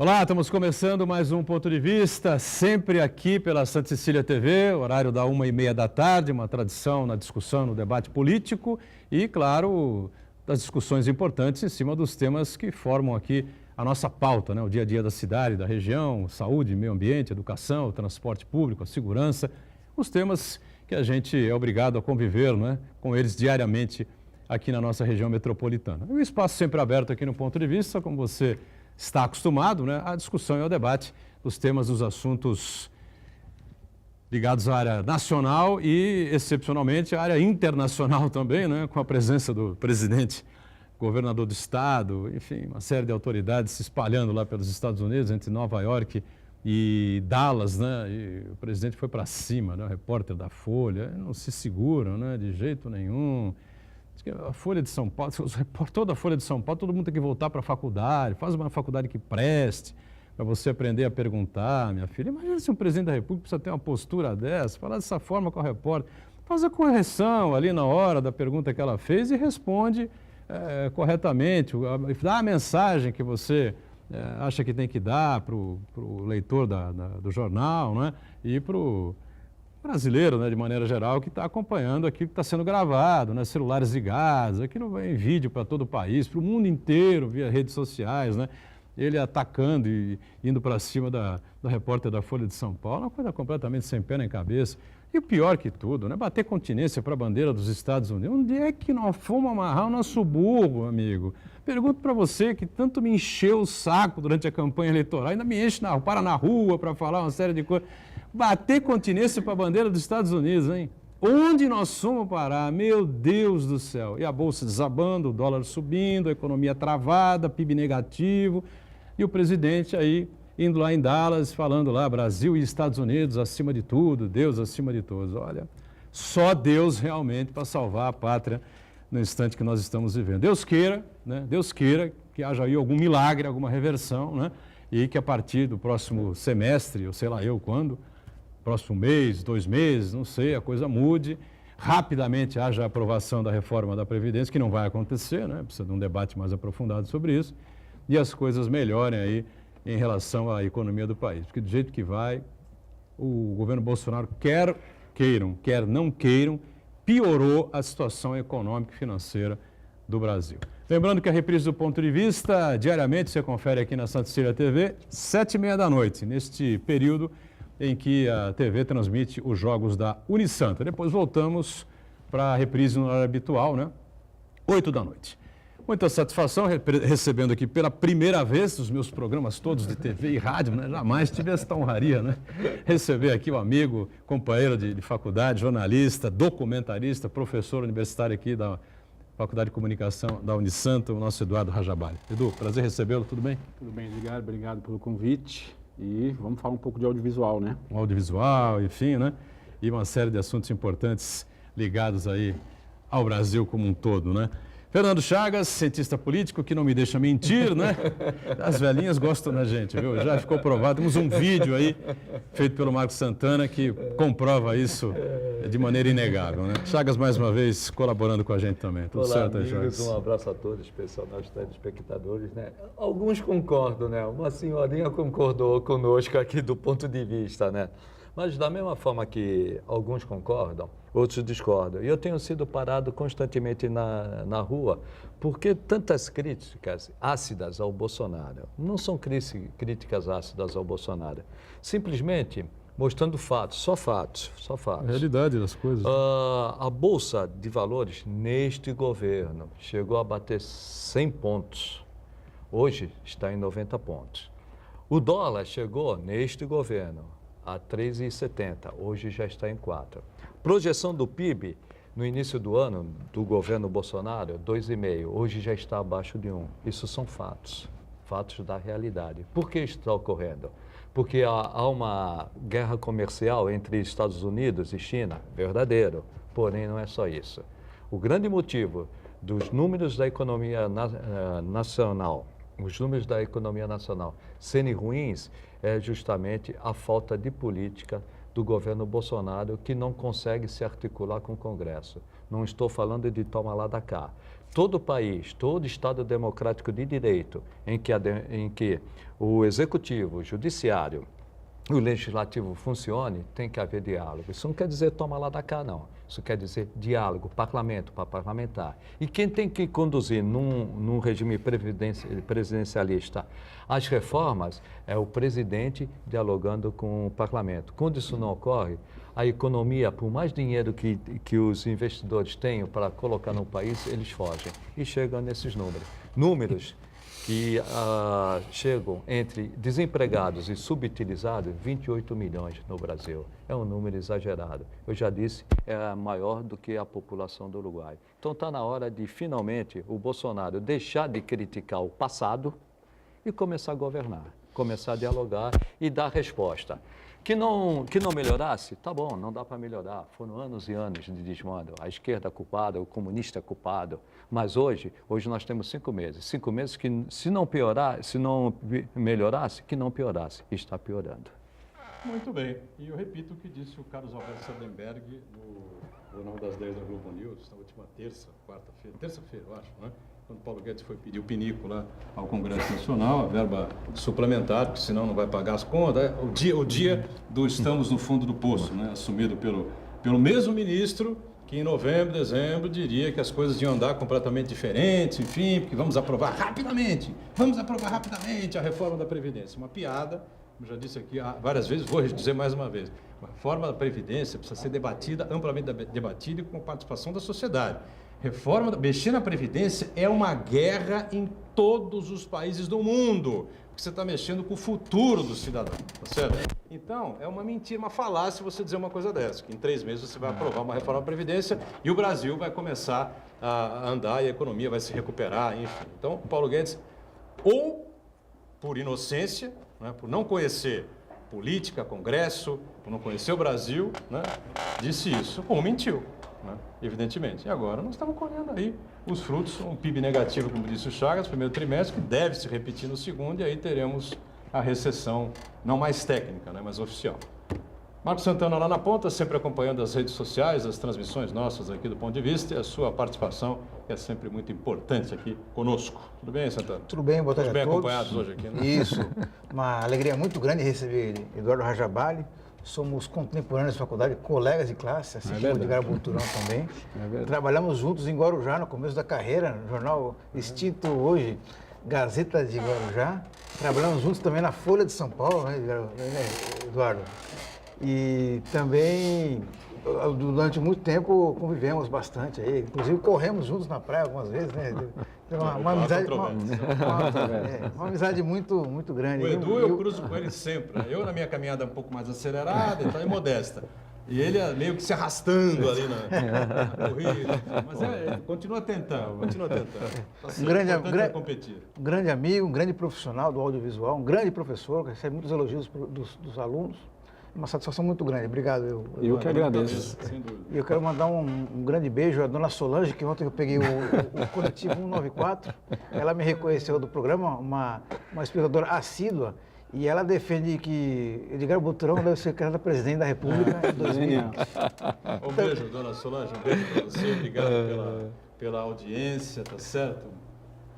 Olá, estamos começando mais um Ponto de Vista, sempre aqui pela Santa Cecília TV, horário da 1h30 da tarde, uma tradição na discussão, no debate político e, claro, das discussões importantes em cima dos temas que formam aqui a nossa pauta, né? O dia a dia da cidade, da região, saúde, meio ambiente, educação, transporte público, a segurança, os temas que a gente é obrigado a conviver, né, com eles diariamente aqui na nossa região metropolitana. E o espaço sempre aberto aqui no Ponto de Vista, como você está acostumado, né, à discussão e ao debate dos temas, dos assuntos ligados à área nacional e, excepcionalmente, à área internacional também, né, com a presença do presidente, governador do estado, enfim, uma série de autoridades se espalhando lá pelos Estados Unidos, entre Nova York e Dallas, né, e o presidente foi para cima, né, o repórter da Folha, não se seguram, né, de jeito nenhum. A Folha de São Paulo, toda a Folha de São Paulo, todo mundo tem que voltar para a faculdade, faz uma faculdade que preste, para você aprender a perguntar, minha filha. Imagina se um presidente da República precisa ter uma postura dessa, falar dessa forma com a repórter, faz a correção ali na hora da pergunta que ela fez e responde corretamente, dá a mensagem que você acha que tem que dar para o leitor do jornal, né? E para o brasileiro, né, de maneira geral, que está acompanhando aquilo que está sendo gravado, né, celulares ligados, aquilo vai em vídeo para todo o país, para o mundo inteiro, via redes sociais, né, ele atacando e indo para cima da repórter da Folha de São Paulo, uma coisa completamente sem pé nem cabeça. E o pior que tudo, né, bater continência para a bandeira dos Estados Unidos. Onde é que nós fomos amarrar o nosso burro, amigo? Pergunto para você, que tanto me encheu o saco durante a campanha eleitoral, ainda me enche, para na rua para falar uma série de coisas. Bater continência para a bandeira dos Estados Unidos, hein? Onde nós fomos parar? Meu Deus do céu! E a bolsa desabando, o dólar subindo, a economia travada, PIB negativo, e o presidente aí indo lá em Dallas, falando lá, Brasil e Estados Unidos acima de tudo, Deus acima de todos. Olha, só Deus realmente para salvar a pátria no instante que nós estamos vivendo. Deus queira, né? Deus queira que haja aí algum milagre, alguma reversão, né? E que a partir do próximo semestre, ou sei lá eu quando, próximo mês, 2 meses, não sei, a coisa mude, rapidamente haja a aprovação da reforma da Previdência, que não vai acontecer, né? Precisa de um debate mais aprofundado sobre isso, e as coisas melhorem aí em relação à economia do país. Porque do jeito que vai, o governo Bolsonaro, quer queiram, quer não queiram, piorou a situação econômica e financeira do Brasil. Lembrando que a reprise do Ponto de Vista, diariamente, você confere aqui na Santa Cecília TV, 7h30 da noite, neste período em que a TV transmite os jogos da Unisanta. Depois voltamos para a reprise no horário habitual, né? 8 da noite. Muita satisfação recebendo aqui pela primeira vez os meus programas todos de TV e rádio, né? Jamais tive essa honraria, né? Receber aqui o amigo, companheiro de faculdade, jornalista, documentarista, professor universitário aqui da Faculdade de Comunicação da Unisanta, o nosso Eduardo Rajabali. Edu, prazer recebê-lo, tudo bem? Tudo bem, Edgar, obrigado pelo convite. E vamos falar um pouco de audiovisual, né? Um audiovisual, enfim, né? E uma série de assuntos importantes ligados aí ao Brasil como um todo, né? Fernando Chagas, cientista político, que não me deixa mentir, né? As velhinhas gostam da gente, viu? Já ficou provado. Temos um vídeo aí, feito pelo Marcos Santana, que comprova isso de maneira inegável, né? Chagas, mais uma vez, colaborando com a gente também. Tudo Olá, certo, amigos, Chagas? um abraço a todos, especial aos telespectadores, né? Alguns concordam, né? Uma senhorinha concordou conosco aqui do ponto de vista, né? Mas da mesma forma que alguns concordam, outros discordam. E eu tenho sido parado constantemente na rua, porque tantas críticas ácidas ao Bolsonaro. Não são críticas ácidas ao Bolsonaro. Simplesmente mostrando fatos, só fatos, só fatos. A realidade das coisas. A Bolsa de Valores, neste governo, chegou a bater 100 pontos. Hoje está em 90 pontos. O dólar chegou, neste governo, a 3,70. Hoje já está em 4. Projeção do PIB no início do ano do governo Bolsonaro, 2,5. Hoje já está abaixo de 1. Isso são fatos, fatos da realidade. Por que isso está ocorrendo? Porque há uma guerra comercial entre Estados Unidos e China, verdadeiro, porém não é só isso. O grande motivo dos números da economia nacional, os números da economia nacional serem ruins é justamente a falta de política do governo Bolsonaro, que não consegue se articular com o Congresso. Não estou falando de toma lá da cá. todo país, todo Estado democrático de direito, em que o executivo, o judiciário, o legislativo funcione, tem que haver diálogo. Isso não quer dizer toma lá da cá, não. Isso quer dizer diálogo, parlamento para parlamentar. E quem tem que conduzir num regime presidencialista as reformas é o presidente dialogando com o parlamento. Quando isso não ocorre, a economia, por mais dinheiro que os investidores tenham para colocar no país, eles fogem e chegam nesses números. Números que chegam entre desempregados e subutilizados, 28 milhões no Brasil. É um número exagerado. Eu já disse, é maior do que a população do Uruguai. Então está na hora de, finalmente, o Bolsonaro deixar de criticar o passado e começar a governar, começar a dialogar e dar resposta. Que não melhorasse? Tá bom, não dá para melhorar. Foram anos e anos de desmando. A esquerda é culpada, o comunista é culpado. Mas hoje nós temos 5 meses. 5 meses que, se não melhorasse, que não piorasse. Está piorando. Muito bem. E eu repito o que disse o Carlos Alberto Sardenberg no Jornal das 10 da Globo News, na última terça-feira, eu acho, né? Quando Paulo Guedes foi pedir o pinico lá ao Congresso Nacional, a verba suplementar, porque senão não vai pagar as contas, o dia do estamos no fundo do poço, né? Assumido pelo mesmo ministro que em novembro, dezembro, diria que as coisas iam andar completamente diferentes, enfim, porque vamos aprovar rapidamente a reforma da Previdência. Uma piada, como já disse aqui várias vezes, vou dizer mais uma vez, a reforma da Previdência precisa ser debatida, amplamente debatida e com a participação da sociedade. Mexer na Previdência é uma guerra em todos os países do mundo, porque você está mexendo com o futuro do cidadão, tá certo? Então, é uma mentira, uma falácia você dizer uma coisa dessa, que em 3 meses você vai aprovar uma reforma da Previdência e o Brasil vai começar a andar e a economia vai se recuperar, enfim. Então, Paulo Guedes, ou por inocência, né, por não conhecer política, Congresso, por não conhecer o Brasil, né, disse isso, ou mentiu. Né? Evidentemente. E agora nós estamos colhendo aí os frutos, um PIB negativo, como disse o Chagas, no primeiro trimestre, que deve se repetir no segundo, e aí teremos a recessão, não mais técnica, né, mas oficial. Marcos Santana lá na ponta, sempre acompanhando as redes sociais, as transmissões nossas aqui do Ponto de Vista, e a sua participação é sempre muito importante aqui conosco. Tudo bem, Santana? Tudo bem, boa tarde a todos. Bem acompanhados hoje aqui, né? Isso, uma alegria muito grande receber Eduardo Rajabali. Somos contemporâneos de faculdade, colegas de classe, assim como o Edgar Boturão também. Trabalhamos juntos em Guarujá no começo da carreira, no jornal extinto hoje, Gazeta de Guarujá. Trabalhamos juntos também na Folha de São Paulo, né, Eduardo? E também, durante muito tempo, convivemos bastante aí. Inclusive, corremos juntos na praia algumas vezes, né? Uma amizade muito grande. O Edu, eu cruzo com ele sempre. Né? Eu, na minha caminhada um pouco mais acelerada e modesta. E ele meio que se arrastando ali na corrida. Mas continua tentando. Tá Um grande amigo, um grande profissional do audiovisual, um grande professor, que recebe muitos elogios dos alunos. Uma satisfação muito grande. Obrigado. Eu que agradeço. E eu quero mandar um grande beijo à dona Solange, que ontem eu peguei o coletivo 194. Ela me reconheceu do programa, uma espectadora assídua, e ela defende que Edgar Boturão deve ser candidato a presidente da República em 2020. Um beijo, dona Solange, um beijo para você. Obrigado pela audiência, tá certo?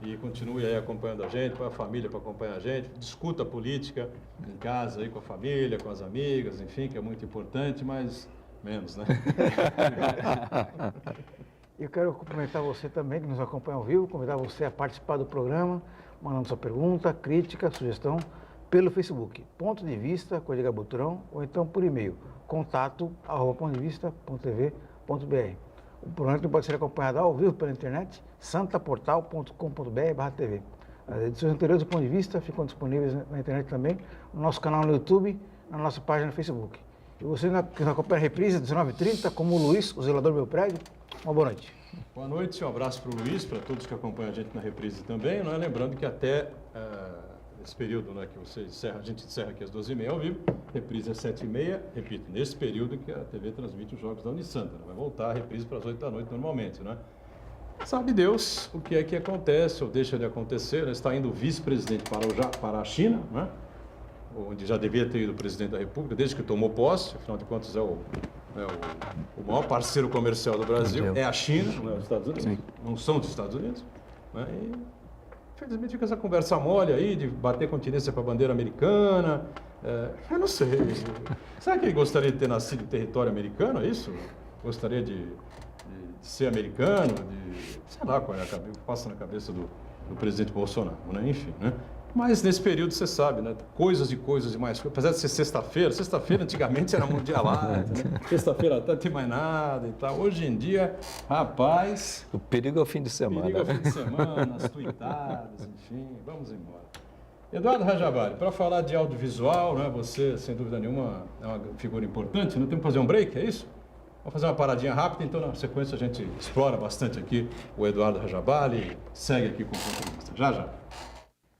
E continue aí acompanhando a gente, põe a família para acompanhar a gente, discuta a política em casa aí com a família, com as amigas, enfim, que é muito importante, mas menos, né? Eu quero cumprimentar você também, que nos acompanha ao vivo, convidar você a participar do programa, mandando sua pergunta, crítica, sugestão, pelo Facebook, Ponto de Vista, com Edgar Boturão, ou então por e-mail, contato@pontodevista.tv.br. O programa pode ser acompanhado ao vivo pela internet, santaportal.com.br/tv. As edições anteriores do Ponto de Vista ficam disponíveis na internet também, no nosso canal no YouTube, na nossa página no Facebook. E você que nos acompanha a reprise, 19h30, como o Luiz, o zelador do meu prédio, uma boa noite. Boa noite, um abraço para o Luiz, para todos que acompanham a gente na reprise também, né? Lembrando que até esse período, né, que a gente encerra aqui às 12h30 ao vivo, reprise às 7h30, repito, nesse período que a TV transmite os jogos da Unisanta, né? Vai voltar a reprise para as 8 da noite normalmente, né? Sabe Deus o que é que acontece ou deixa de acontecer, né? Está indo o vice-presidente para a China, né? Onde já devia ter ido o presidente da República, desde que tomou posse, afinal de contas é o né, o maior parceiro comercial do Brasil é a China, não é os Estados Unidos. Sim. Não são os Estados Unidos. Né, e, infelizmente, fica essa conversa mole aí de bater continência para a bandeira americana. Eu não sei. Será que ele gostaria de ter nascido em território americano? É isso? Gostaria de ser americano? Sei lá qual é o que passa na cabeça do presidente Bolsonaro, né? Enfim, né? Mas nesse período, você sabe, né? Coisas e coisas e mais coisas. Apesar de ser sexta-feira antigamente era mundialada, né? Sexta-feira até não tem mais nada e tal. Hoje em dia, rapaz... O perigo é o fim de semana. Perigo é o fim de semana, as tuitadas, enfim, vamos embora. Eduardo Rajabali, para falar de audiovisual, né? Você, sem dúvida nenhuma, é uma figura importante. Não temos que fazer um break, é isso? Vamos fazer uma paradinha rápida, então na sequência a gente explora bastante aqui o Eduardo Rajabali, segue aqui com o ponto de vista. Já.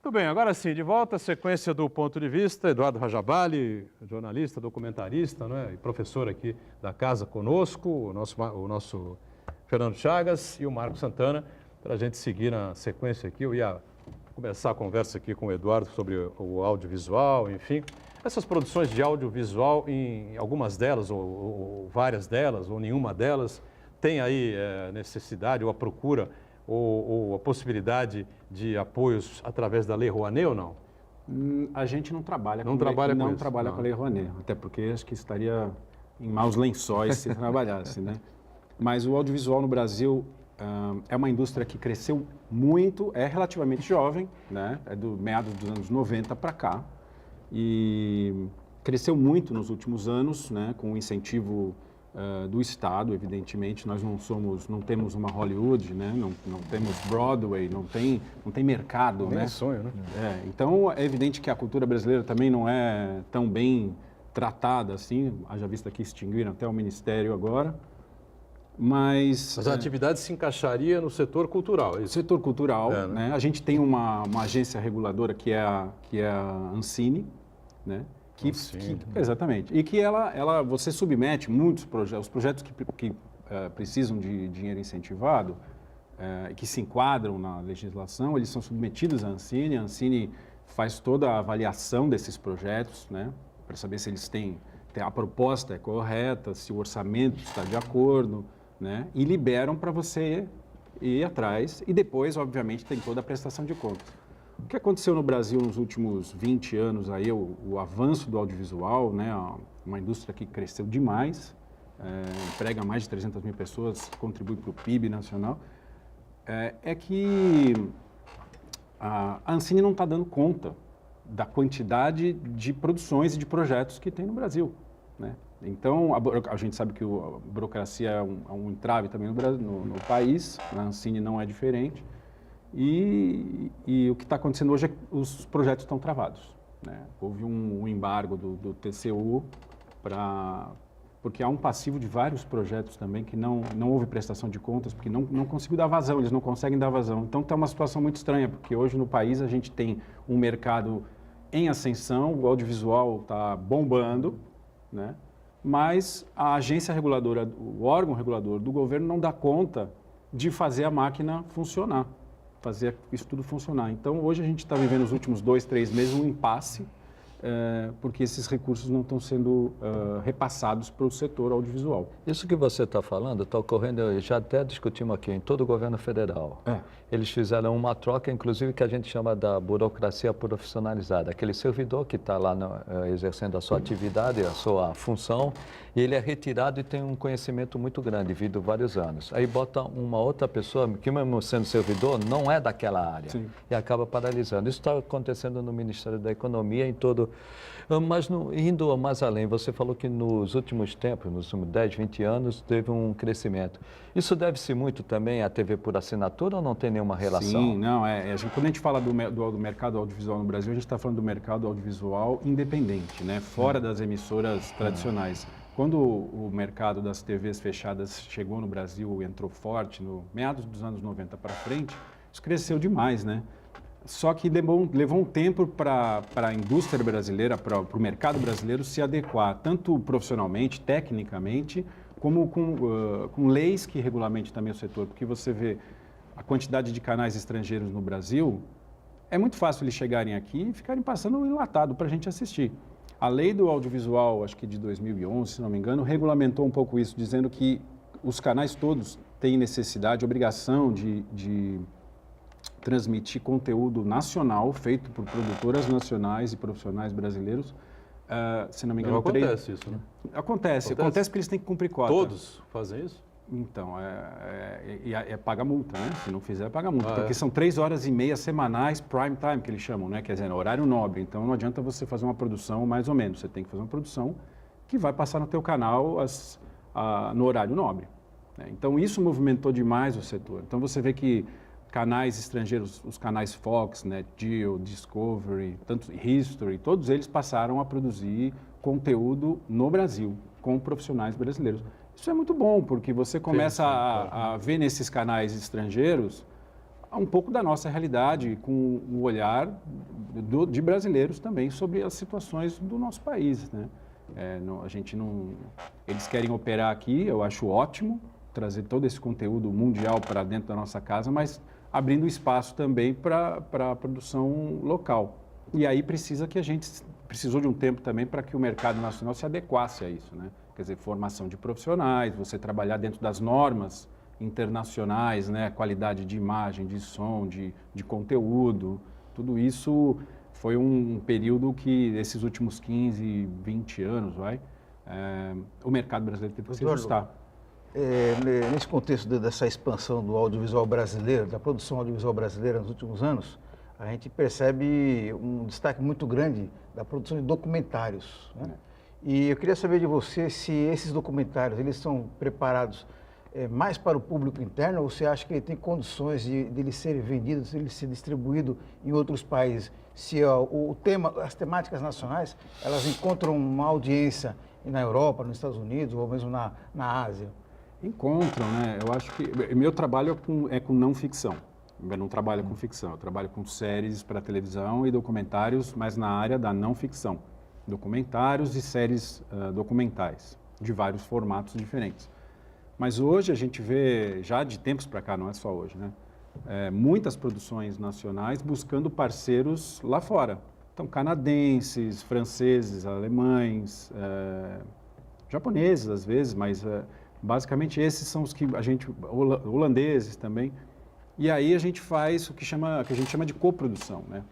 Muito bem, agora sim, de volta à sequência do ponto de vista. Eduardo Rajabali, jornalista, documentarista, né, e professor aqui da casa conosco, o nosso Fernando Chagas e o Marco Santana, para a gente seguir na sequência aqui. Eu ia começar a conversa aqui com o Eduardo sobre o audiovisual, enfim. Essas produções de audiovisual, em algumas delas, ou várias delas, ou nenhuma delas, tem aí necessidade ou a procura ou a possibilidade de apoios através da Lei Rouanet ou não? A gente não trabalha Não trabalha com isso, trabalha não. com a Lei Rouanet, até porque acho que estaria em maus lençóis se trabalhasse, né? Mas o audiovisual no Brasil é uma indústria que cresceu muito, é relativamente jovem, né? É do meados dos anos 90 para cá e cresceu muito nos últimos anos, né? Com o incentivo do Estado, evidentemente. Nós não temos uma Hollywood, né? Não temos Broadway, não tem mercado, Nem né? sonho, né? Então é evidente que a cultura brasileira também não é tão bem tratada assim, haja vista que extinguiram até o Ministério agora. Mas Mas a atividade se encaixaria no setor cultural, é o isso? setor cultural, né? né? A gente tem uma agência reguladora que é a Ancine, né? Exatamente. E que você submete muitos projetos, os projetos que precisam de dinheiro incentivado, que se enquadram na legislação, eles são submetidos à Ancine. A Ancine faz toda a avaliação desses projetos, né? Para saber se eles têm a proposta é correta, se o orçamento está de acordo, né? E liberam para você ir atrás. E depois, obviamente, tem toda a prestação de contas. O que aconteceu no Brasil nos últimos 20 anos, aí, o avanço do audiovisual, né? Uma indústria que cresceu demais, emprega mais de 300 mil pessoas, contribui para o PIB nacional, é que a Ancine não está dando conta da quantidade de produções e de projetos que tem no Brasil, né? Então, a gente sabe que a burocracia é um entrave também no país, na Ancine não é diferente. E o que está acontecendo hoje é que os projetos estão travados, né? Houve um embargo do TCU porque há um passivo de vários projetos também que não houve prestação de contas, porque não conseguiu dar vazão, eles não conseguem dar vazão. Então está uma situação muito estranha, porque hoje no país a gente tem um mercado em ascensão, o audiovisual está bombando, né? Mas a agência reguladora, o órgão regulador do governo não dá conta de fazer a máquina funcionar, fazer isso tudo funcionar. Então, hoje a gente está vivendo nos últimos 2, 3 meses um impasse, porque esses recursos não estão sendo repassados para o setor audiovisual. Isso que você está falando está ocorrendo, já até discutimos aqui, em todo o governo federal. Eles fizeram uma troca, inclusive, que a gente chama da burocracia profissionalizada. Aquele servidor que está lá exercendo a sua atividade, a sua função, e ele é retirado e tem um conhecimento muito grande, devido a vários anos. Aí bota uma outra pessoa, que mesmo sendo servidor, não é daquela área. Sim. E acaba paralisando. Isso está acontecendo no Ministério da Economia, em todo... Mas indo mais além, você falou que nos últimos tempos, nos últimos 10, 20 anos, teve um crescimento. Isso deve-se muito também à TV por assinatura ou não tem nenhuma relação? Sim, não, quando a gente fala do mercado audiovisual no Brasil, a gente está falando do mercado audiovisual independente, né? Fora das emissoras tradicionais. Quando o mercado das TVs fechadas chegou no Brasil, entrou forte, no meados dos anos 90 para frente, isso cresceu demais, né? Só que levou um tempo para a indústria brasileira, para o mercado brasileiro se adequar, tanto profissionalmente, tecnicamente, como com leis que regulamentem também o setor. Porque você vê a quantidade de canais estrangeiros no Brasil, é muito fácil eles chegarem aqui e ficarem passando enlatado para a gente assistir. A lei do audiovisual, acho que de 2011, se não me engano, regulamentou um pouco isso, dizendo que os canais todos têm necessidade, obrigação de transmitir conteúdo nacional feito por produtoras nacionais e profissionais brasileiros. Se não me engano, Não acontece isso, né? Acontece porque eles têm que cumprir cota. Todos fazem isso? Então, paga multa, né? Se não fizer, paga multa. Porque são 3h30 semanais, prime time, que eles chamam, né? Quer dizer, horário nobre. Então, não adianta você fazer uma produção mais ou menos. Você tem que fazer uma produção que vai passar no teu canal no horário nobre. Né? Então, isso movimentou demais o setor. Então, você vê que canais estrangeiros, os canais Fox, né, Geo, Discovery, tanto History, todos eles passaram a produzir conteúdo no Brasil, com profissionais brasileiros. Isso é muito bom, porque você começa a ver nesses canais estrangeiros um pouco da nossa realidade, com o olhar de brasileiros também sobre as situações do nosso país, né? Eles querem operar aqui, eu acho ótimo, trazer todo esse conteúdo mundial para dentro da nossa casa, mas abrindo espaço também para a produção local. E aí precisou de um tempo também para que o mercado nacional se adequasse a isso, né? Quer dizer, formação de profissionais, você trabalhar dentro das normas internacionais, né? Qualidade de imagem, de som, de conteúdo, tudo isso foi um período que, esses últimos 15, 20 anos, o mercado brasileiro teve que se ajustar. Nesse contexto dessa expansão do audiovisual brasileiro, da produção audiovisual brasileira nos últimos anos, a gente percebe um destaque muito grande da produção de documentários, né? E eu queria saber de você se esses documentários eles são preparados mais para o público interno, ou você acha que ele tem condições de ele ser vendido, de ele ser distribuído em outros países? Se as temáticas nacionais, elas encontram uma audiência na Europa, nos Estados Unidos ou mesmo na Ásia? Encontram, né? Eu acho que meu trabalho é com não ficção. Eu não trabalho com ficção, eu trabalho com séries para televisão e documentários, mas na área da não ficção. Documentários e séries documentais, de vários formatos diferentes. Mas hoje a gente vê, já de tempos para cá, não é só hoje, né? Muitas produções nacionais buscando parceiros lá fora. Então, canadenses, franceses, alemães, japoneses às vezes, mas basicamente esses são os que holandeses também. E aí a gente faz o que a gente chama de coprodução, né?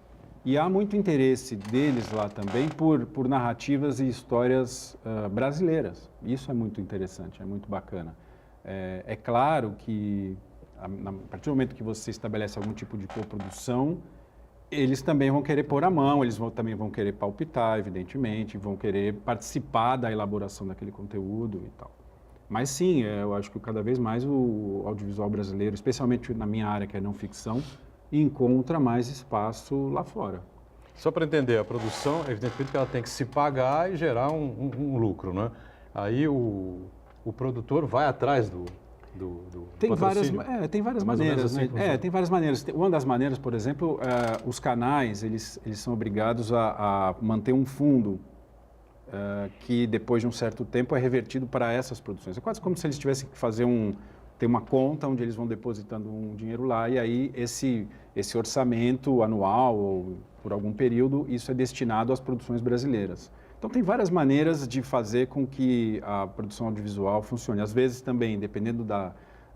E há muito interesse deles lá também por narrativas e histórias brasileiras. Isso é muito interessante, é muito bacana. É claro que, a partir do momento que você estabelece algum tipo de coprodução, eles também vão querer pôr a mão, também vão querer palpitar, evidentemente, vão querer participar da elaboração daquele conteúdo e tal. Mas sim, eu acho que cada vez mais o audiovisual brasileiro, especialmente na minha área, que é não ficção, encontra mais espaço lá fora. Só para entender, a produção, evidentemente que ela tem que se pagar e gerar um lucro, né? Aí o produtor vai atrás do patrocínio? Tem várias maneiras, né? Tem várias maneiras. Uma das maneiras, por exemplo, os canais, eles são obrigados a manter um fundo que depois de um certo tempo é revertido para essas produções. É quase como se eles tivessem que ter uma conta onde eles vão depositando um dinheiro lá e aí esse orçamento anual ou por algum período, isso é destinado às produções brasileiras. Então tem várias maneiras de fazer com que a produção audiovisual funcione. Às vezes também, dependendo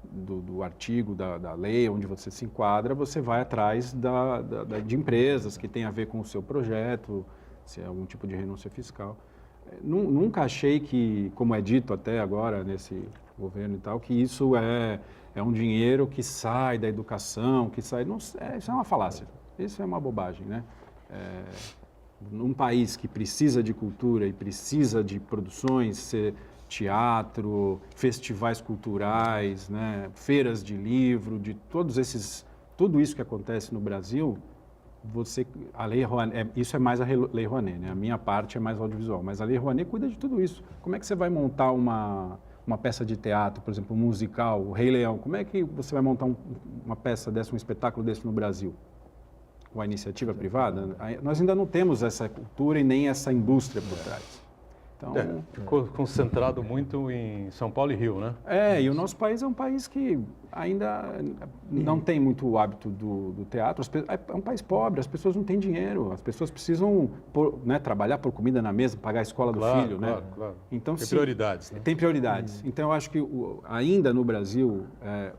do artigo, da lei onde você se enquadra, você vai atrás de empresas que têm a ver com o seu projeto, se é algum tipo de renúncia fiscal. Nunca achei que, como é dito até agora nesse governo e tal, que isso é um dinheiro que sai da educação, que sai... isso é uma falácia, isso é uma bobagem, né? Num país que precisa de cultura e precisa de produções, teatro, festivais culturais, né? Feiras de livro, de tudo isso que acontece no Brasil... a Lei Rouanet, isso é mais a Lei Rouanet, né? A minha parte é mais audiovisual, mas a Lei Rouanet cuida de tudo isso. Como é que você vai montar uma peça de teatro, por exemplo, um musical, o Rei Leão? Como é que você vai montar uma peça dessa, um espetáculo desse no Brasil? Com a iniciativa privada? Nós ainda não temos essa cultura e nem essa indústria por trás. Então, Ficou concentrado muito em São Paulo e Rio, né? e o nosso país é um país que ainda não tem muito o hábito do teatro. É um país pobre, as pessoas não têm dinheiro, as pessoas precisam trabalhar por comida na mesa, pagar a escola do filho, né? Claro. Então, Tem sim, prioridades, né? Tem prioridades. Então, eu acho que ainda no Brasil,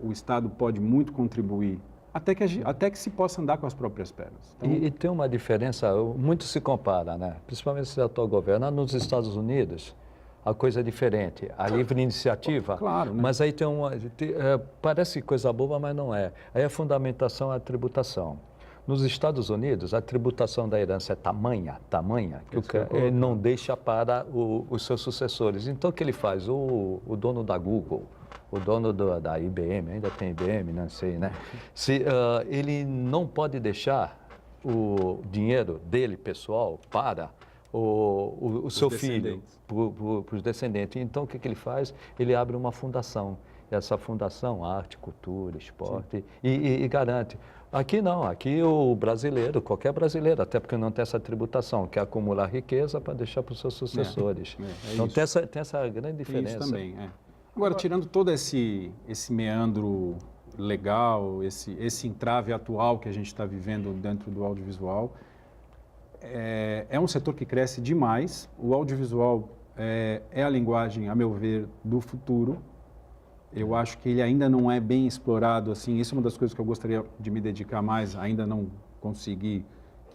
o Estado pode muito contribuir até que se possa andar com as próprias pernas. Então, E tem uma diferença, muito se compara, né? Principalmente esse atual governo. Nos Estados Unidos, a coisa é diferente. A livre iniciativa, claro, né? mas aí parece coisa boba, mas não é. Aí a fundamentação é a tributação. Nos Estados Unidos, a tributação da herança é tamanha, que ele não deixa para os seus sucessores. Então, o que ele faz? O dono da Google, o dono da IBM, ainda tem IBM, não sei, né? Ele não pode deixar o dinheiro dele, pessoal, para o seu filho, para os descendentes. Então, o que ele faz? Ele abre uma fundação. Essa fundação, arte, cultura, esporte, e garante. Aqui não, aqui o brasileiro, qualquer brasileiro, até porque não tem essa tributação, quer acumular riqueza para deixar para os seus sucessores. Então, tem essa grande diferença. Isso também, Agora, tirando todo esse meandro legal, esse entrave atual que a gente está vivendo dentro do audiovisual, é um setor que cresce demais. O audiovisual é a linguagem, a meu ver, do futuro. Eu acho que ele ainda não é bem explorado, assim, isso é uma das coisas que eu gostaria de me dedicar mais, ainda não consegui,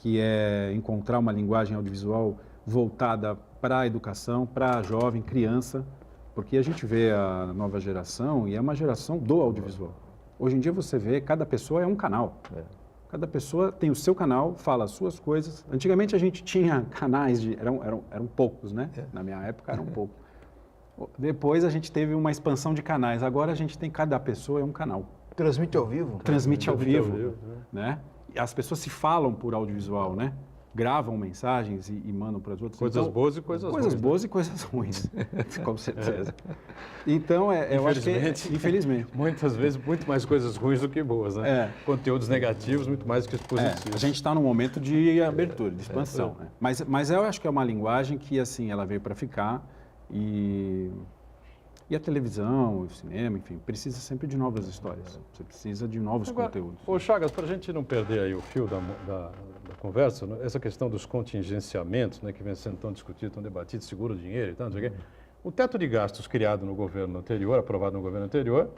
que é encontrar uma linguagem audiovisual voltada para a educação, para a jovem, criança, porque a gente vê a nova geração e é uma geração do audiovisual. Hoje em dia você vê, cada pessoa é um canal. Cada pessoa tem o seu canal, fala as suas coisas. Antigamente a gente tinha canais, eram poucos, né? Na minha época eram poucos. Depois a gente teve uma expansão de canais. Agora a gente tem, cada pessoa é um canal. Transmite ao vivo? Transmite ao vivo, né? E as pessoas se falam por audiovisual, né? Gravam mensagens e mandam para as outras. Coisas boas e coisas ruins. Coisas boas e coisas ruins, com certeza. Então, eu acho que, infelizmente, muitas vezes, muito mais coisas ruins do que boas, né? Conteúdos negativos, muito mais do que positivos. A gente está num momento de abertura, de expansão. Né? Mas eu acho que é uma linguagem que, assim, ela veio para ficar e a televisão, o cinema, enfim, precisa sempre de novas histórias. Você precisa de novos conteúdos. Ô Chagas, para a gente não perder aí o fio da conversa, né? Essa questão dos contingenciamentos, né, que vem sendo tão discutido, tão debatido, segura o dinheiro e tal, não sei o quê. O teto de gastos criado no governo anterior, aprovado no governo anterior,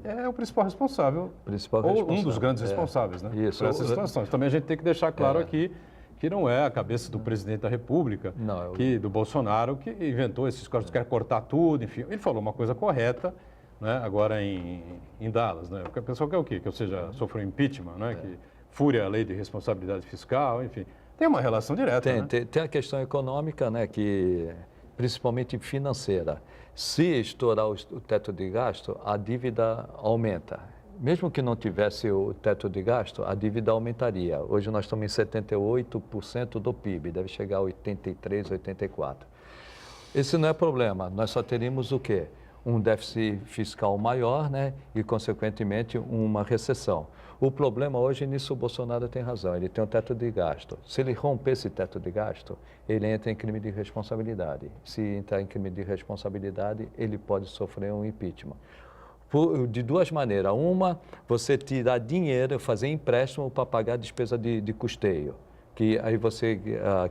é o principal responsável, ou um dos grandes responsáveis, né? Isso. Por essas situações. Também a gente tem que deixar claro aqui que não é a cabeça do presidente da República, do Bolsonaro, que inventou esses cortes, quer cortar tudo, enfim. Ele falou uma coisa correta, né, agora em Dallas, né? O pessoal quer o quê? Que eu sofra impeachment, né? Que fure a lei de responsabilidade fiscal, enfim. Tem uma relação direta, né? Tem a questão econômica, né, que, principalmente financeira. Se estourar o teto de gasto, a dívida aumenta. Mesmo que não tivesse o teto de gasto, a dívida aumentaria. Hoje nós estamos em 78% do PIB, deve chegar a 83%, 84%. Esse não é problema, nós só teríamos o quê? Um déficit fiscal maior, né? E, consequentemente, uma recessão. O problema hoje, nisso o Bolsonaro tem razão, ele tem um teto de gasto. Se ele romper esse teto de gasto, ele entra em crime de responsabilidade. Se entrar em crime de responsabilidade, ele pode sofrer um impeachment. De duas maneiras. Uma, você tirar dinheiro, fazer empréstimo para pagar a despesa de custeio. Que aí você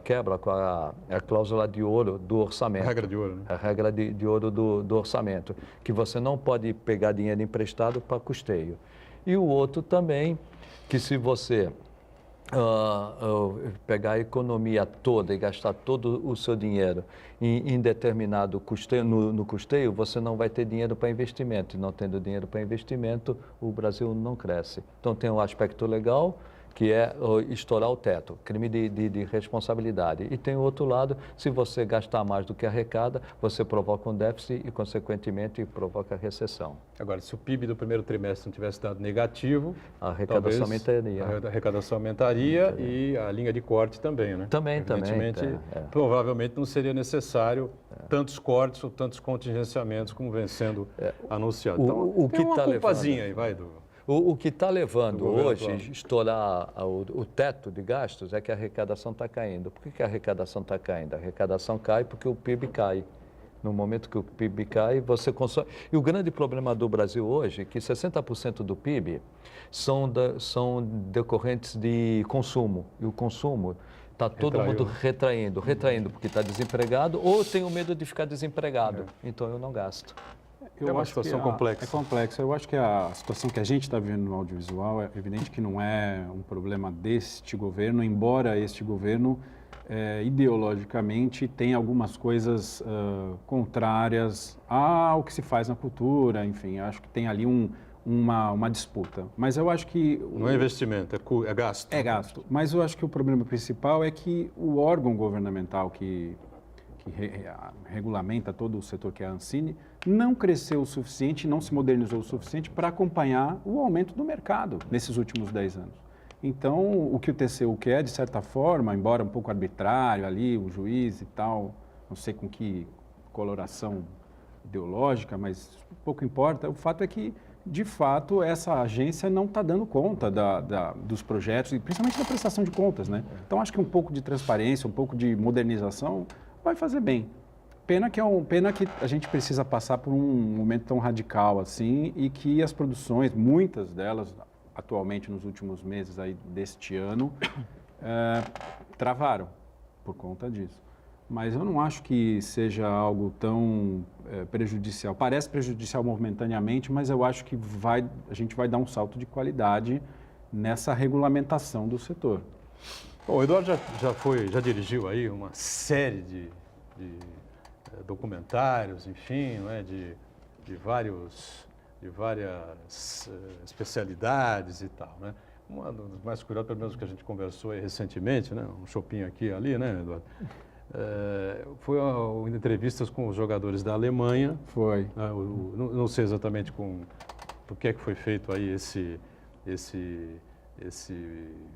quebra com a cláusula de ouro do orçamento. A regra de ouro, né? A regra de ouro do orçamento. Que você não pode pegar dinheiro emprestado para custeio. E o outro também, que se você pegar a economia toda e gastar todo o seu dinheiro em determinado custeio, no custeio, você não vai ter dinheiro para investimento. E não tendo dinheiro para investimento, o Brasil não cresce. Então tem um aspecto legal, que é estourar o teto, crime de responsabilidade. E tem o outro lado, se você gastar mais do que arrecada, você provoca um déficit e, consequentemente, provoca recessão. Agora, se o PIB do primeiro trimestre não tivesse dado negativo, a arrecadação aumentaria. A arrecadação aumentaria e a linha de corte também, né? Também. Provavelmente não seria necessário tantos cortes ou tantos contingenciamentos como vem sendo anunciado. Então, tem uma culpazinha aí, vai, O que está levando Do governo hoje atual. estourar o teto de gastos é que a arrecadação está caindo. Por que a arrecadação está caindo? A arrecadação cai porque o PIB cai. No momento que o PIB cai, você consome. E o grande problema do Brasil hoje é que 60% do PIB são decorrentes de consumo. E o consumo está todo mundo retraindo porque está desempregado ou tem o medo de ficar desempregado. Então eu não gasto. É uma situação complexa. É complexa. Eu acho que a situação que a gente está vivendo no audiovisual é evidente que não é um problema deste governo, embora este governo ideologicamente tenha algumas coisas contrárias ao que se faz na cultura, enfim, acho que tem ali uma disputa. Mas eu acho que... Não é investimento, é gasto. É gasto. Mas eu acho que o problema principal é que o órgão governamental que regulamenta todo o setor, que é a Ancine, não cresceu o suficiente, não se modernizou o suficiente para acompanhar o aumento do mercado nesses últimos 10 anos. Então, o que o TCU quer, de certa forma, embora um pouco arbitrário ali, o juiz e tal, não sei com que coloração ideológica, mas pouco importa, o fato é que, de fato, essa agência não está dando conta dos projetos, e principalmente da prestação de contas, né? Então, acho que um pouco de transparência, um pouco de modernização vai fazer bem. Pena que a gente precisa passar por um momento tão radical assim e que as produções, muitas delas, atualmente nos últimos meses aí deste ano, travaram por conta disso. Mas eu não acho que seja algo tão prejudicial. Parece prejudicial momentaneamente, mas eu acho que a gente vai dar um salto de qualidade nessa regulamentação do setor. Bom, o Eduardo já dirigiu aí uma série de documentários, enfim, não é? de várias especialidades e tal, né? Uma dos mais curiosos, pelo menos que a gente conversou aí recentemente, né? Um shopping aqui e ali, né, Eduardo? Foi em entrevistas com os jogadores da Alemanha. Foi. Não sei exatamente por que foi feito aí esse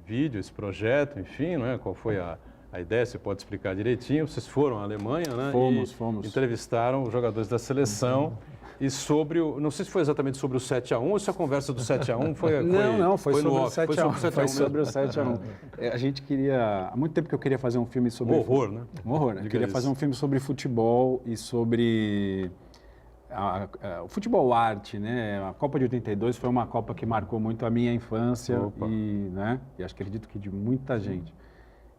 vídeo, esse projeto, enfim, não é? Qual foi a ideia, você pode explicar direitinho. Vocês foram à Alemanha, né? Fomos. Entrevistaram os jogadores da seleção e não sei se foi exatamente sobre o 7-1 ou se a conversa do 7-1 foi sobre no o off. 7-1. Foi sobre o 7-1. A gente queria... Há muito tempo que eu queria fazer um filme sobre... Um horror, né? Um horror. Eu queria fazer um filme sobre futebol e sobre... o futebol arte, né? A Copa de 82 foi uma Copa que marcou muito a minha infância e acho que acredito que de muita gente.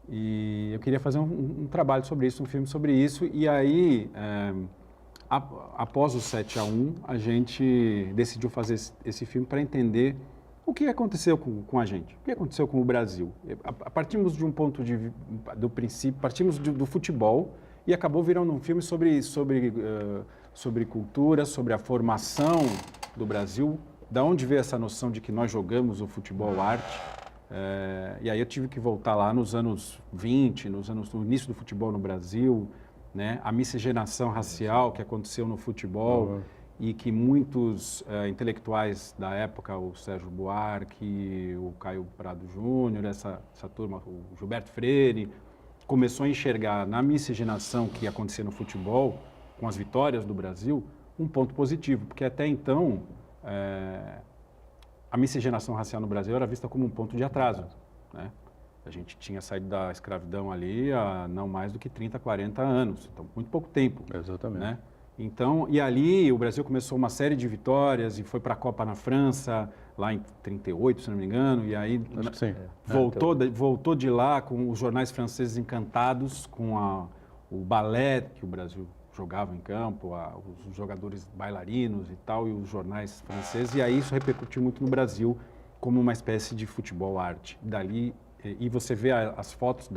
E eu queria fazer um trabalho sobre isso, um filme sobre isso. E aí, após o 7-1, a gente decidiu fazer esse filme para entender o que aconteceu com a gente, o que aconteceu com o Brasil. Partimos de um ponto do princípio, partimos do futebol e acabou virando um filme sobre cultura, sobre a formação do Brasil, da onde veio essa noção de que nós jogamos o futebol arte. E aí eu tive que voltar lá nos anos 20, no início do futebol no Brasil, né? A miscigenação racial que aconteceu no futebol e que muitos intelectuais da época, o Sérgio Buarque, o Caio Prado Júnior, essa turma, o Gilberto Freire, começou a enxergar na miscigenação que acontecia no futebol, com as vitórias do Brasil, um ponto positivo, porque até então a miscigenação racial no Brasil era vista como um ponto de atraso, né? A gente tinha saído da escravidão ali há não mais do que 30, 40 anos, então muito pouco tempo. Exatamente. Né? Então, e ali o Brasil começou uma série de vitórias e foi para a Copa na França, lá em 38, se não me engano, e aí Acho que sim. voltou de lá com os jornais franceses encantados com o balé que o Brasil jogava em campo, os jogadores bailarinos e tal, e os jornais franceses, e aí isso repercutiu muito no Brasil como uma espécie de futebol arte. Dali, e você vê as fotos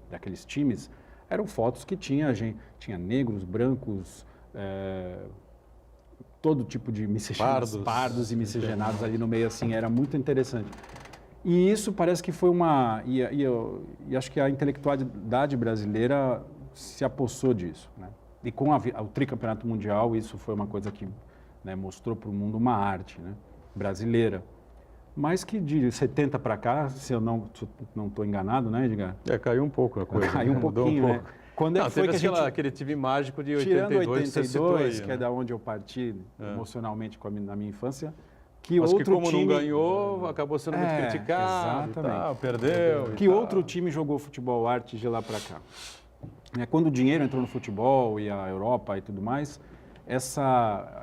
daqueles times, eram fotos que tinha negros, brancos, todo tipo de miscigenados, pardos e miscigenados ali no meio, assim, era muito interessante. E isso parece que foi e acho que a intelectualidade brasileira se apossou disso, né? E com o tricampeonato mundial, isso foi uma coisa que, né, mostrou para o mundo uma arte, né, brasileira. Mas que de 70 para cá, se eu não estou enganado, né, Edgar? Caiu um pouco a coisa. Caiu um pouquinho, né? Quando foi que a gente... aquele time mágico de 82, tirando 82, que você citou aí, que é da onde eu parti emocionalmente na minha infância, Mas outro que como time... não ganhou, acabou sendo muito criticado, e tal, perdeu. Que outro time jogou futebol arte de lá para cá? Quando o dinheiro entrou no futebol e a Europa e tudo mais,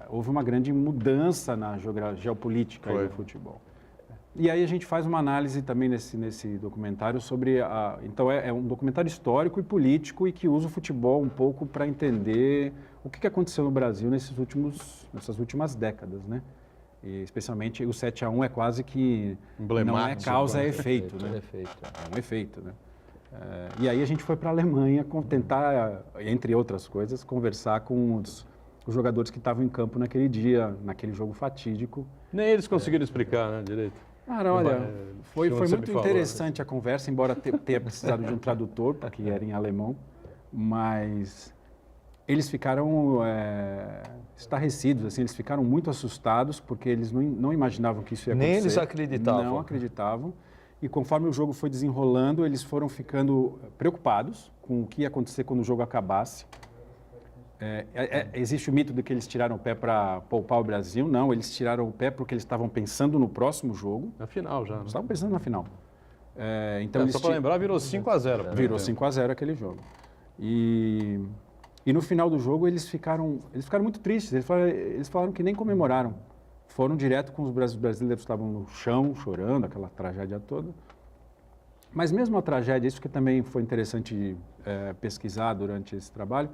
houve uma grande mudança na geopolítica aí do futebol. E aí a gente faz uma análise também nesse documentário sobre então é um documentário histórico e político e que usa o futebol um pouco para entender o que aconteceu no Brasil nessas últimas décadas, né? E especialmente o 7-1 é quase que não é causa, é efeito, né? É um efeito, né? E aí a gente foi para a Alemanha tentar, entre outras coisas, conversar com os jogadores que estavam em campo naquele dia, naquele jogo fatídico. Nem eles conseguiram explicar, né, direito. Cara, olha, foi muito falou, interessante a conversa, embora tenha precisado de um tradutor, porque era em alemão, mas eles ficaram estarrecidos, assim, eles ficaram muito assustados, porque eles não imaginavam que isso ia acontecer. Nem eles acreditavam. Não acreditavam. E conforme o jogo foi desenrolando, eles foram ficando preocupados com o que ia acontecer quando o jogo acabasse. Existe o mito de que eles tiraram o pé para poupar o Brasil. Não, eles tiraram o pé porque eles estavam pensando no próximo jogo. Na final já, né? Estavam pensando na final. Então Só para lembrar, virou 5-0. Virou 5-0 aquele jogo. E no final do jogo eles ficaram muito tristes. Eles falaram que nem comemoraram. Foram direto com os brasileiros, estavam no chão, chorando, aquela tragédia toda. Mas mesmo a tragédia, isso que também foi interessante pesquisar durante esse trabalho,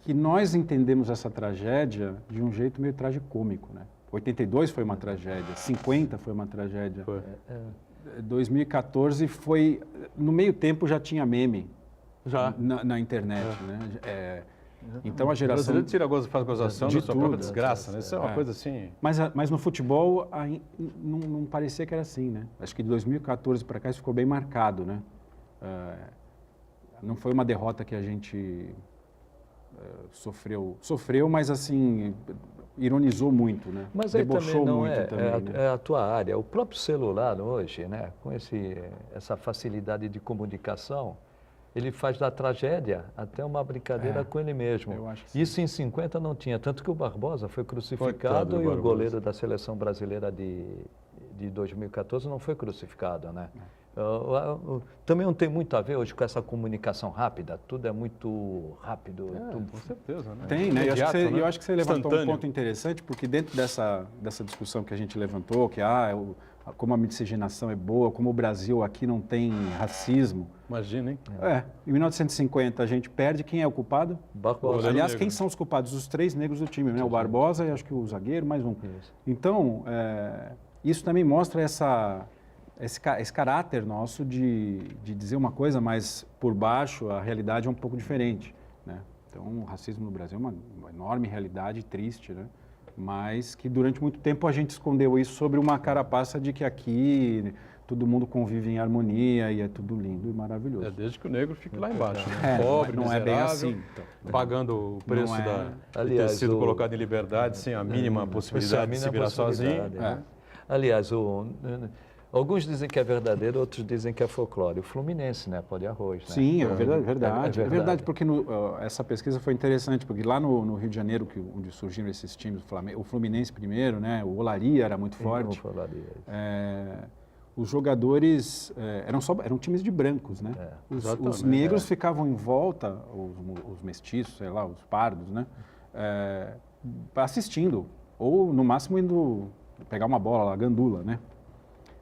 que nós entendemos essa tragédia de um jeito meio tragicômico, né? 82 foi uma tragédia, 50 foi uma tragédia. 2014 foi... No meio tempo já tinha meme na internet, né? Então a geração... O brasileiro faz gozação da sua própria desgraça, né? Isso é uma coisa assim... Mas no futebol não parecia que era assim, né? Acho que de 2014 para cá isso ficou bem marcado, né? Não foi uma derrota que a gente sofreu, mas assim, ironizou muito, né? Mas aí debochou também não muito também, né? é a tua área. O próprio celular hoje, né? Com essa facilidade de comunicação, ele faz da tragédia até uma brincadeira com ele mesmo. Eu acho que sim. Isso em 50 não tinha, tanto que o Barbosa foi crucificado e o goleiro da seleção brasileira de 2014 não foi crucificado, né? Também não tem muito a ver hoje com essa comunicação rápida, tudo é muito rápido. Com certeza, né? Tem, né? Eu acho que você levantou um Instantâneo. ponto interessante, porque dentro dessa discussão que a gente levantou, que como a miscigenação é boa, como o Brasil aqui não tem racismo. Imagina, hein? Em 1950 a gente perde, quem é o culpado? Barbosa. Aliás, quem são os culpados? Os 3 negros do time, né? O Barbosa e acho que o zagueiro, mais um. Isso. Então, isso também mostra esse caráter nosso de dizer uma coisa, mas por baixo a realidade é um pouco diferente, né? Então, o racismo no Brasil é uma enorme realidade, triste, né? Mas que durante muito tempo a gente escondeu isso sobre uma carapaça de que aqui todo mundo convive em harmonia e é tudo lindo e maravilhoso. Desde que o negro fique lá embaixo, né? Pobre, não é bem miserável, assim. Então. Pagando o preço de ter sido colocado em liberdade sem a mínima possibilidade de se virar sozinho. Aliás, alguns dizem que é verdadeiro, outros dizem que é folclore. O Fluminense, né? Pó de arroz, né? Sim, é verdade. É verdade Porque essa pesquisa foi interessante, porque lá no Rio de Janeiro, onde surgiram esses times, o Fluminense primeiro, né? O Olaria era muito forte. Os jogadores eram times de brancos, né? Os negros ficavam em volta, os mestiços, sei lá, os pardos, né? Assistindo, ou no máximo indo pegar uma bola lá, gandula, né?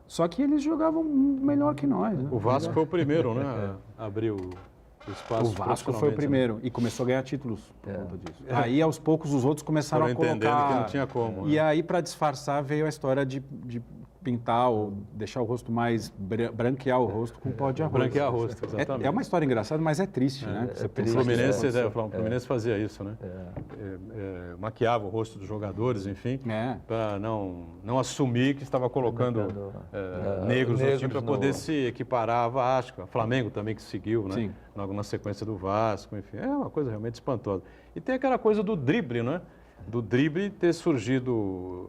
Só que eles jogavam melhor que nós. Né? O Vasco foi o primeiro, né? Abriu o espaço. O Vasco foi o primeiro e começou a ganhar títulos por conta disso. Aí, aos poucos, os outros começaram a colocar... entendendo que não tinha como. E aí, para disfarçar, veio a história de pintar ou deixar o rosto mais... branquear o rosto com pó de arroz. Branquear o rosto, exatamente. É uma história engraçada, mas é triste, né? O Fluminense fazia isso, né? Maquiava o rosto dos jogadores, enfim, para não assumir que estava colocando negros no time para poder se equiparar a Vasco. Flamengo também que seguiu, né? Sim. Logo na sequência do Vasco, enfim. É uma coisa realmente espantosa. E tem aquela coisa do drible, né? Do drible ter surgido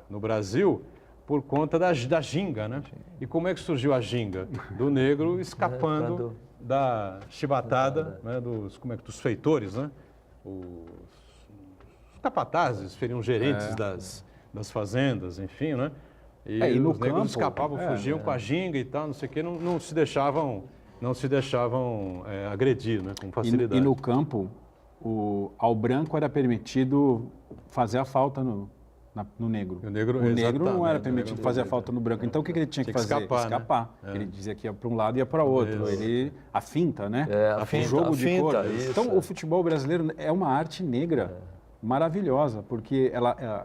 no Brasil por conta da ginga, né? E como é que surgiu a ginga? Do negro escapando da chibatada, né? Dos feitores, né? Os capatazes, seriam gerentes das fazendas, enfim, né? E, E no os negros campo, escapavam, fugiam com a ginga e tal, não sei o quê, não se deixavam agredir, né, com facilidade. E no campo, ao branco era permitido fazer a falta no negro. O negro não era exatamente, permitido fazer a falta no branco. Então o que ele tinha que fazer? escapar, né? Ele dizia que ia para um lado e ia para outro. A finta, né? A finta, o jogo a de finta, cor. isso. Então o futebol brasileiro é uma arte negra maravilhosa, porque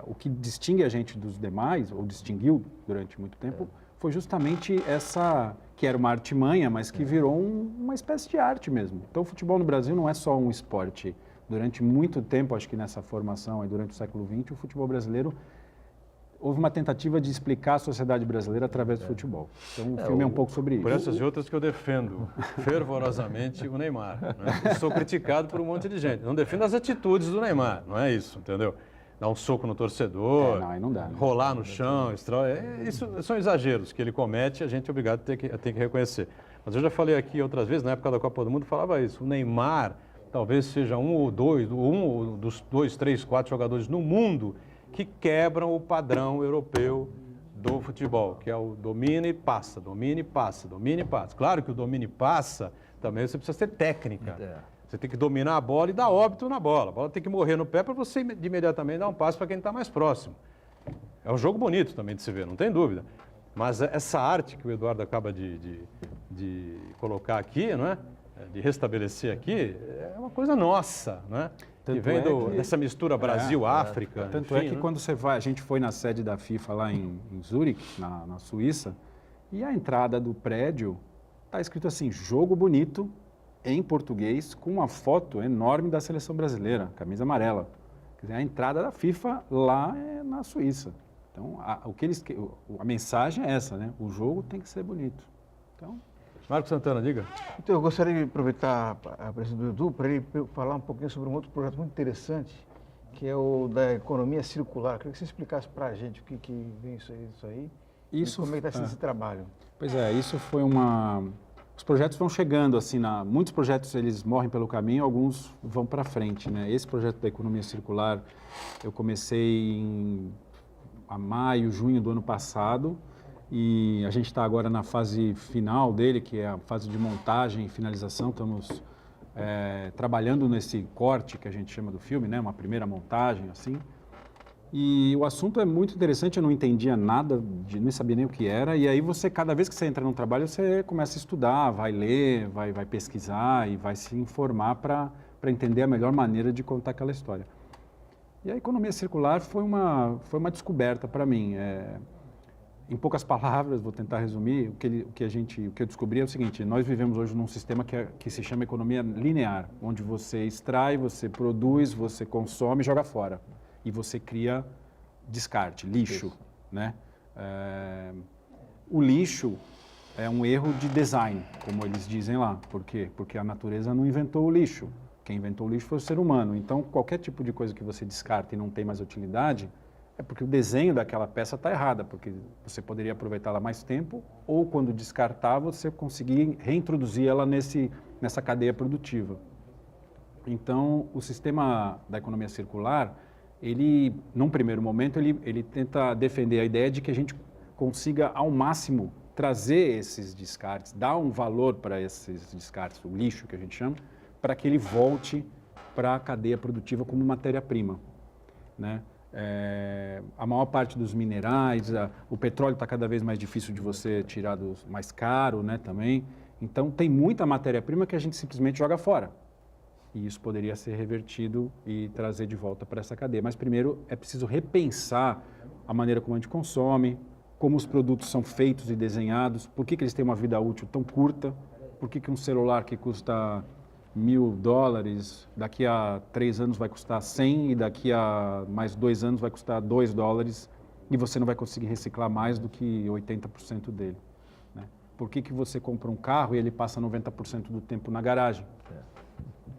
o que distingue a gente dos demais, ou distinguiu durante muito tempo, foi justamente essa, que era uma artimanha, mas que virou uma espécie de arte mesmo. Então o futebol no Brasil não é só um esporte. Durante muito tempo, acho que nessa formação, durante o século XX, o futebol brasileiro, houve uma tentativa de explicar a sociedade brasileira através do futebol. Então o filme é um pouco sobre isso. Por essas e outras que eu defendo fervorosamente o Neymar. Né? Sou criticado por um monte de gente. Não defendo as atitudes do Neymar, não é isso, entendeu? Dar um soco no torcedor, aí não dá, né? rolar no chão, isso são exageros que ele comete, a gente é obrigado a ter que reconhecer. Mas eu já falei aqui outras vezes, na época da Copa do Mundo, falava isso. O Neymar talvez seja um dos 2, 3, 4 jogadores no mundo que quebram o padrão europeu do futebol, que é o domina e passa, domina e passa, domina e passa. Claro que o domina e passa também você precisa ter técnica. Você tem que dominar a bola e dar óbito na bola. A bola tem que morrer no pé para você imediatamente dar um passo para quem está mais próximo. É um jogo bonito também de se ver, não tem dúvida. Mas essa arte que o Eduardo acaba de colocar aqui, não é? De restabelecer aqui, é uma coisa nossa, né? Que vem dessa mistura Brasil-África. Tanto enfim, é que né? quando você vai, a gente foi na sede da FIFA lá em Zurique, na Suíça, e a entrada do prédio está escrito assim, jogo bonito, em português, com uma foto enorme da seleção brasileira, camisa amarela. Quer dizer, a entrada da FIFA lá é na Suíça. Então, a mensagem é essa, né? O jogo tem que ser bonito. Então, Marcos Santana, diga. Então, eu gostaria de aproveitar a presença do Edu para ele falar um pouquinho sobre um outro projeto muito interessante, que é o da economia circular. Eu queria que você explicasse para a gente o que vem isso aí e como é que está sendo esse trabalho. Pois é, isso foi Os projetos vão chegando, assim, muitos projetos eles morrem pelo caminho, alguns vão para frente, né? Esse projeto da economia circular, eu comecei a maio, junho do ano passado, e a gente está agora na fase final dele, que é a fase de montagem e finalização. Estamos trabalhando nesse corte que a gente chama do filme, né? Uma primeira montagem, assim. E o assunto é muito interessante, eu não entendia nada, nem sabia nem o que era. E aí cada vez que você entra num trabalho, você começa a estudar, vai ler, vai pesquisar e vai se informar para entender a melhor maneira de contar aquela história. E a economia circular foi uma descoberta para mim. Em poucas palavras, vou tentar resumir, o que eu descobri é o seguinte: nós vivemos hoje num sistema que se chama economia linear, onde você extrai, você produz, você consome e joga fora. E você cria descarte, lixo, né? O lixo é um erro de design, como eles dizem lá. Por quê? Porque a natureza não inventou o lixo. Quem inventou o lixo foi o ser humano. Então, qualquer tipo de coisa que você descarta e não tem mais utilidade, é porque o desenho daquela peça está errada, porque você poderia aproveitá-la mais tempo, ou quando descartar, você conseguir reintroduzir ela nessa cadeia produtiva. Então, o sistema da economia circular, ele, num primeiro momento, ele tenta defender a ideia de que a gente consiga, ao máximo, trazer esses descartes, dar um valor para esses descartes, o lixo que a gente chama, para que ele volte para a cadeia produtiva como matéria-prima, né? A maior parte dos minerais, o petróleo está cada vez mais difícil de você tirar, mais caro, né, também. Então, tem muita matéria-prima que a gente simplesmente joga fora. E isso poderia ser revertido e trazer de volta para essa cadeia. Mas primeiro é preciso repensar a maneira como a gente consome, como os produtos são feitos e desenhados, por que eles têm uma vida útil tão curta, por que um celular que custa $1.000, daqui a 3 anos vai custar 100 e daqui a mais 2 anos vai custar $2 e você não vai conseguir reciclar mais do que 80% dele, né? Por que você compra um carro e ele passa 90% do tempo na garagem?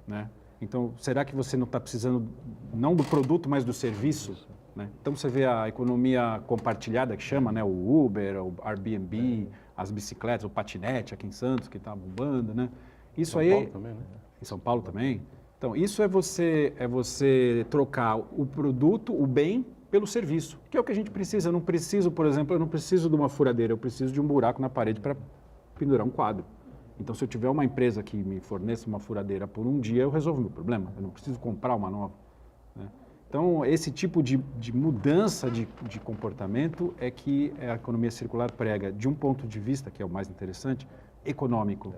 Né? Então, será que você não está precisando, não do produto, mas do serviço? Né? Então, você vê a economia compartilhada, que chama, né? O Uber, o Airbnb, as bicicletas, o patinete aqui em Santos, que está bombando, né? Isso aí, São Paulo também, né? Em São Paulo também. Então, isso é você trocar o produto, o bem, pelo serviço, que é o que a gente precisa. Eu não preciso, por exemplo, eu não preciso de uma furadeira, eu preciso de um buraco na parede para pendurar um quadro. Então, se eu tiver uma empresa que me forneça uma furadeira por um dia, eu resolvo o meu problema. Eu não preciso comprar uma nova, né? Então, esse tipo de mudança de comportamento é que a economia circular prega, de um ponto de vista, que é o mais interessante, econômico.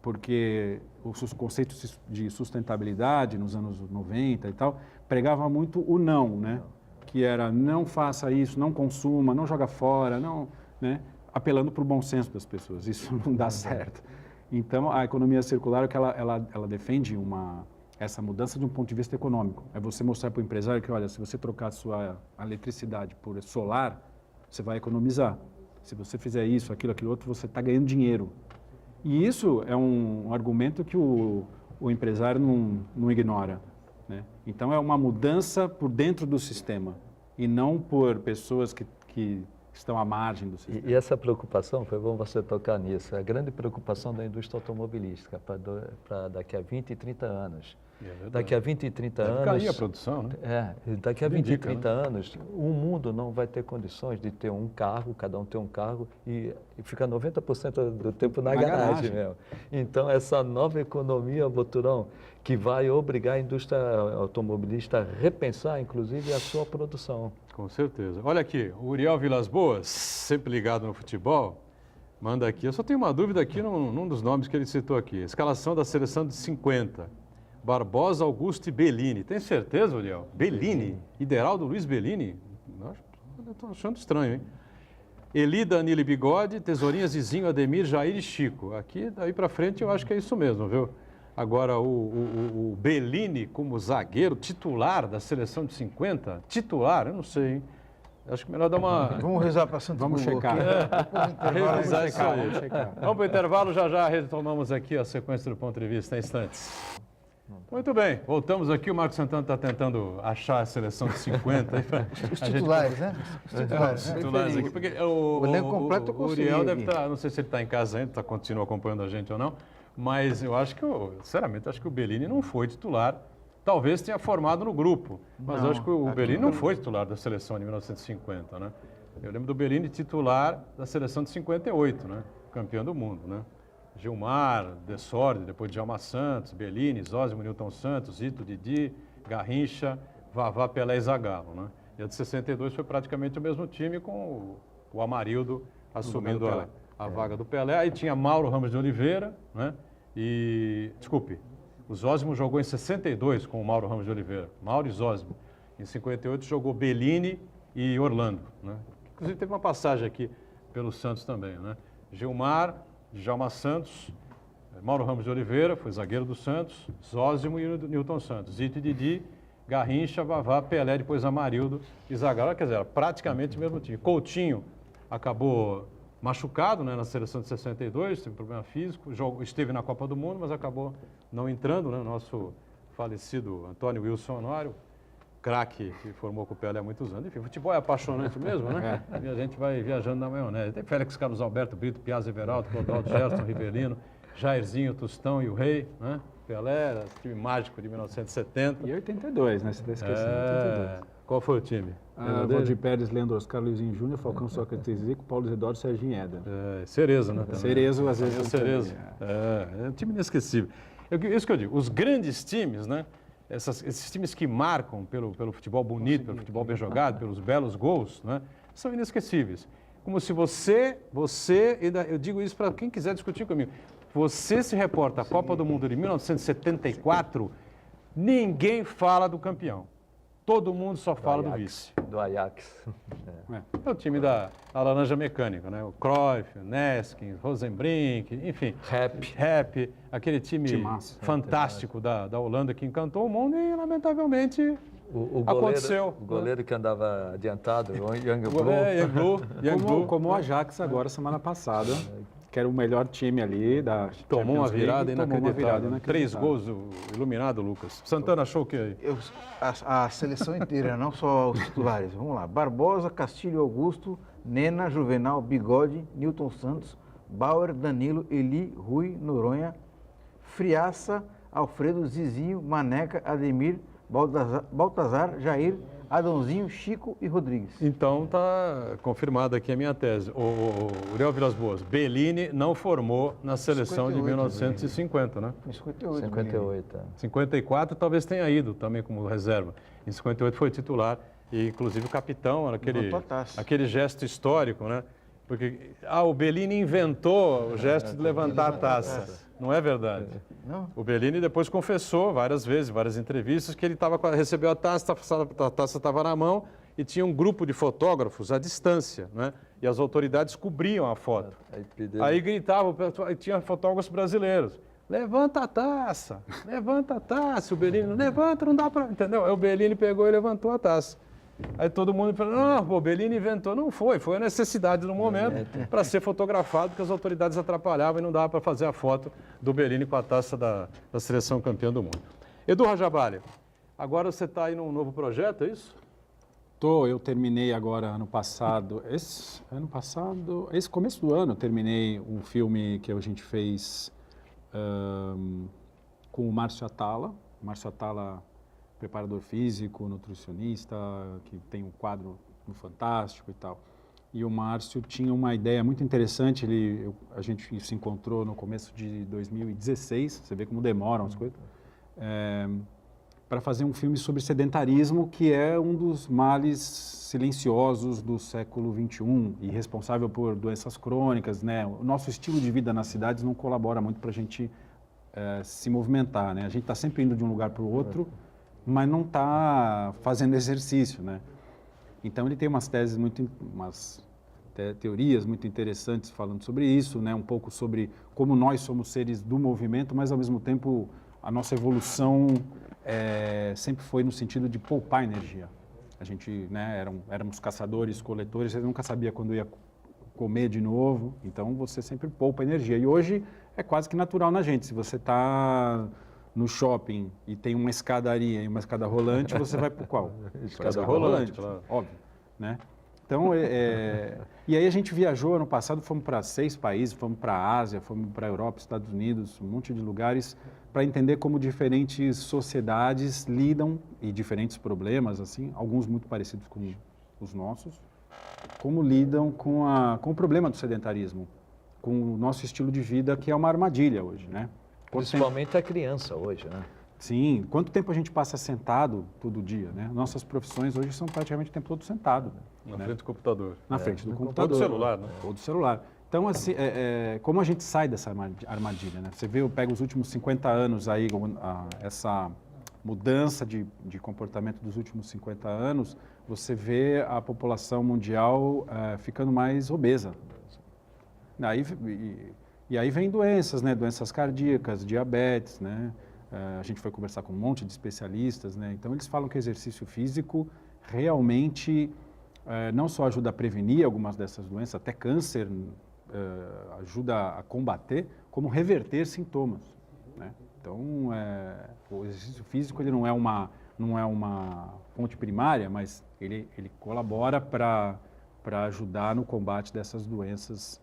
Porque os conceitos de sustentabilidade nos anos 90 e tal, pregava muito o não, né? Que era não faça isso, não consuma, não joga fora, não, né? Apelando para o bom senso das pessoas. Isso não dá certo. Então, a economia circular, que ela defende essa mudança de um ponto de vista econômico. É você mostrar para o empresário que, olha, se você trocar a sua eletricidade por solar, você vai economizar. Se você fizer isso, aquilo outro, você está ganhando dinheiro. E isso é um argumento que o empresário não ignora, né? Então, é uma mudança por dentro do sistema e não por pessoas que estão à margem do sistema. E essa preocupação, foi bom você tocar nisso, é a grande preocupação da indústria automobilística para daqui a 20 e 30 anos. Daqui a 20 e 30 anos... Cair a produção, né? Daqui a 20 e 30 anos, o mundo não vai ter condições de ter um carro, cada um ter um carro e ficar 90% do tempo na garagem mesmo. Então, essa nova economia, Boturão, que vai obrigar a indústria automobilista a repensar, inclusive, a sua produção. Com certeza. Olha aqui, o Uriel Vilas Boas, sempre ligado no futebol, manda aqui. Eu só tenho uma dúvida aqui num dos nomes que ele citou aqui. Escalação da seleção de 50. Barbosa, Augusto e Bellini. Tem certeza, Uriel? Bellini? Ideraldo Luiz Bellini? Eu estou achando estranho, hein? Eli, Danilo e Bigode, Tesourinha, Zizinho, Ademir, Jair e Chico. Aqui, daí para frente, eu acho que é isso mesmo, viu? Agora, o Bellini como zagueiro titular da seleção de 50, titular, eu não sei, hein? Acho que melhor dar uma... Vamos rezar para Santo Vamos checar. Revisar isso aí. Vamos para o intervalo, já retomamos aqui a sequência do ponto de vista em instantes. Muito bem, voltamos aqui, o Marcos Santana está tentando achar a seleção de 50. Os titulares, né? Os titulares aqui, porque o elenco completo eu o consegui. Uriel deve estar, não sei se ele está em casa ainda, continua acompanhando a gente ou não, mas eu acho que, sinceramente, acho que o Bellini não foi titular. Talvez tenha formado no grupo, mas eu acho que o Bellini não foi titular da seleção de 1950, né? Eu lembro do Bellini titular da seleção de 58, né? Campeão do mundo, né? Gilmar, Desorde, depois Djalma Santos, Bellini, Zósimo, Newton Santos, Ito, Didi, Garrincha, Vavá, Pelé e Zagallo, né? E a de 62 foi praticamente o mesmo time com o Amarildo assumindo a vaga do Pelé. Aí tinha Mauro Ramos de Oliveira, né? O Zósimo jogou em 62 com o Mauro Ramos de Oliveira, Mauro e Zósimo. Em 58 jogou Bellini e Orlando, né? Inclusive teve uma passagem aqui pelo Santos também, né? Gilmar, Djalma Santos, Mauro Ramos de Oliveira, foi zagueiro do Santos, Zósimo e Newton Santos, Ito e Didi, Garrincha, Vavá, Pelé, depois Amarildo e Zagallo. Quer dizer, era praticamente o mesmo time. Coutinho acabou machucado, né, na seleção de 62, teve problema físico, esteve na Copa do Mundo, mas acabou não entrando, né? Nosso falecido Antônio Wilson Honório, craque que formou com o Pelé há muitos anos. Enfim, futebol é apaixonante mesmo, né? E a gente vai viajando na maionese. Tem Félix Carlos Alberto, Brito, Piazza, Everaldo, Clodoaldo, Gerson, Rivelino, Jairzinho, Tostão e o Rei, né? Pelé, time mágico de 1970. E 82, né? Você está esquecendo, 82. Qual foi o time? Valdir Pérez, Leandro Oscar, Luizinho Júnior, Falcão, Sócrates Zico, Paulo Isidoro, Serginho Éder. Cerezo, né? Cerezo, às vezes. Cerezo. É um time inesquecível. Isso que eu digo, os grandes times, né? Esses times que marcam pelo futebol bonito, pelo futebol bem jogado, pelos belos gols, né, são inesquecíveis. Como se eu digo isso para quem quiser discutir comigo, você se reporta à Copa do Mundo de 1974, ninguém fala do campeão. Todo mundo só fala do vice. Do Ajax. É o time da Laranja Mecânica, né? O Cruyff, o Neskins, Rosenbrink, enfim. Rap, aquele time fantástico da Holanda que encantou o mundo e, lamentavelmente, aconteceu. O goleiro que andava adiantado, o Young Blue. Como o Ajax agora, semana passada, que era o melhor time ali da Tomou uma virada inacreditável. 3 gols, iluminado, Lucas. Santana achou o que aí? A seleção inteira, não só os titulares. Vamos lá. Barbosa, Castilho, Augusto, Nena, Juvenal, Bigode, Newton Santos, Bauer, Danilo, Eli, Rui, Noronha, Friaça, Alfredo, Zizinho, Maneca, Ademir, Baltazar, Jair, Adãozinho, Chico e Rodrigues. Então está confirmada aqui a minha tese. O Uriel Vilas Boas, Bellini não formou na seleção 58, de 1950, né? Em 58. 58. 54 talvez tenha ido também como reserva. Em 58 foi titular e inclusive o capitão, era Levantou a taça. aquele gesto histórico, né? Porque o Bellini inventou o gesto de levantar a taça. Não é verdade? Não? O Bellini depois confessou várias vezes, várias entrevistas, que ele recebeu a taça estava na mão e tinha um grupo de fotógrafos à distância, né? E as autoridades cobriam a foto. Aí gritavam, tinha fotógrafos brasileiros. Levanta a taça, levanta a taça. O Bellini, levanta, não dá para... Entendeu? Aí o Bellini pegou e levantou a taça. Aí todo mundo falou, não, o Bellini inventou. Não foi a necessidade no momento para ser fotografado, porque as autoridades atrapalhavam e não dava para fazer a foto do Bellini com a taça da seleção campeã do mundo. Edu Rajabali, agora você está aí num novo projeto, é isso? Eu terminei agora esse começo do ano, eu terminei um filme que a gente fez com o Márcio Atala. Márcio Atala, preparador físico, nutricionista, que tem um quadro no Fantástico e tal. E o Márcio tinha uma ideia muito interessante, a gente se encontrou no começo de 2016, você vê como demoram as coisas, para fazer um filme sobre sedentarismo, que é um dos males silenciosos do século XXI e responsável por doenças crônicas, né? O nosso estilo de vida nas cidades não colabora muito para a gente se movimentar, né? A gente está sempre indo de um lugar para o outro, mas não está fazendo exercício, né? Então ele tem umas teses teorias muito interessantes falando sobre isso, né? Um pouco sobre como nós somos seres do movimento, mas ao mesmo tempo a nossa evolução sempre foi no sentido de poupar energia. A gente, né, éramos caçadores, coletores, você nunca sabia quando ia comer de novo, então você sempre poupa energia. E hoje é quase que natural na gente. Se você está no shopping e tem uma escadaria e uma escada rolante, você vai para qual? Escada rolante, claro. Óbvio, né? Então, e aí a gente viajou ano passado, fomos para 6 países, fomos para a Ásia, fomos para a Europa, Estados Unidos, um monte de lugares, para entender como diferentes sociedades lidam, e diferentes problemas, assim, alguns muito parecidos com os nossos, como lidam com o problema do sedentarismo, com o nosso estilo de vida, que é uma armadilha hoje, né? Principalmente a criança hoje, né? Sim, quanto tempo a gente passa sentado todo dia, né? Nossas profissões hoje são praticamente o tempo todo sentado. Na frente do computador. Na frente do computador. Ou do celular, né? Ou do celular. Então, assim, como a gente sai dessa armadilha, né? Você vê, eu pego os últimos 50 anos aí, essa mudança de comportamento dos últimos 50 anos, você vê a população mundial ficando mais obesa. E aí vem doenças, né? Doenças cardíacas, diabetes, né? A gente foi conversar com um monte de especialistas, né? Então eles falam que exercício físico realmente não só ajuda a prevenir algumas dessas doenças, até câncer ajuda a combater, como reverter sintomas, né? Então o exercício físico ele não é uma fonte primária, mas ele colabora para ajudar no combate dessas doenças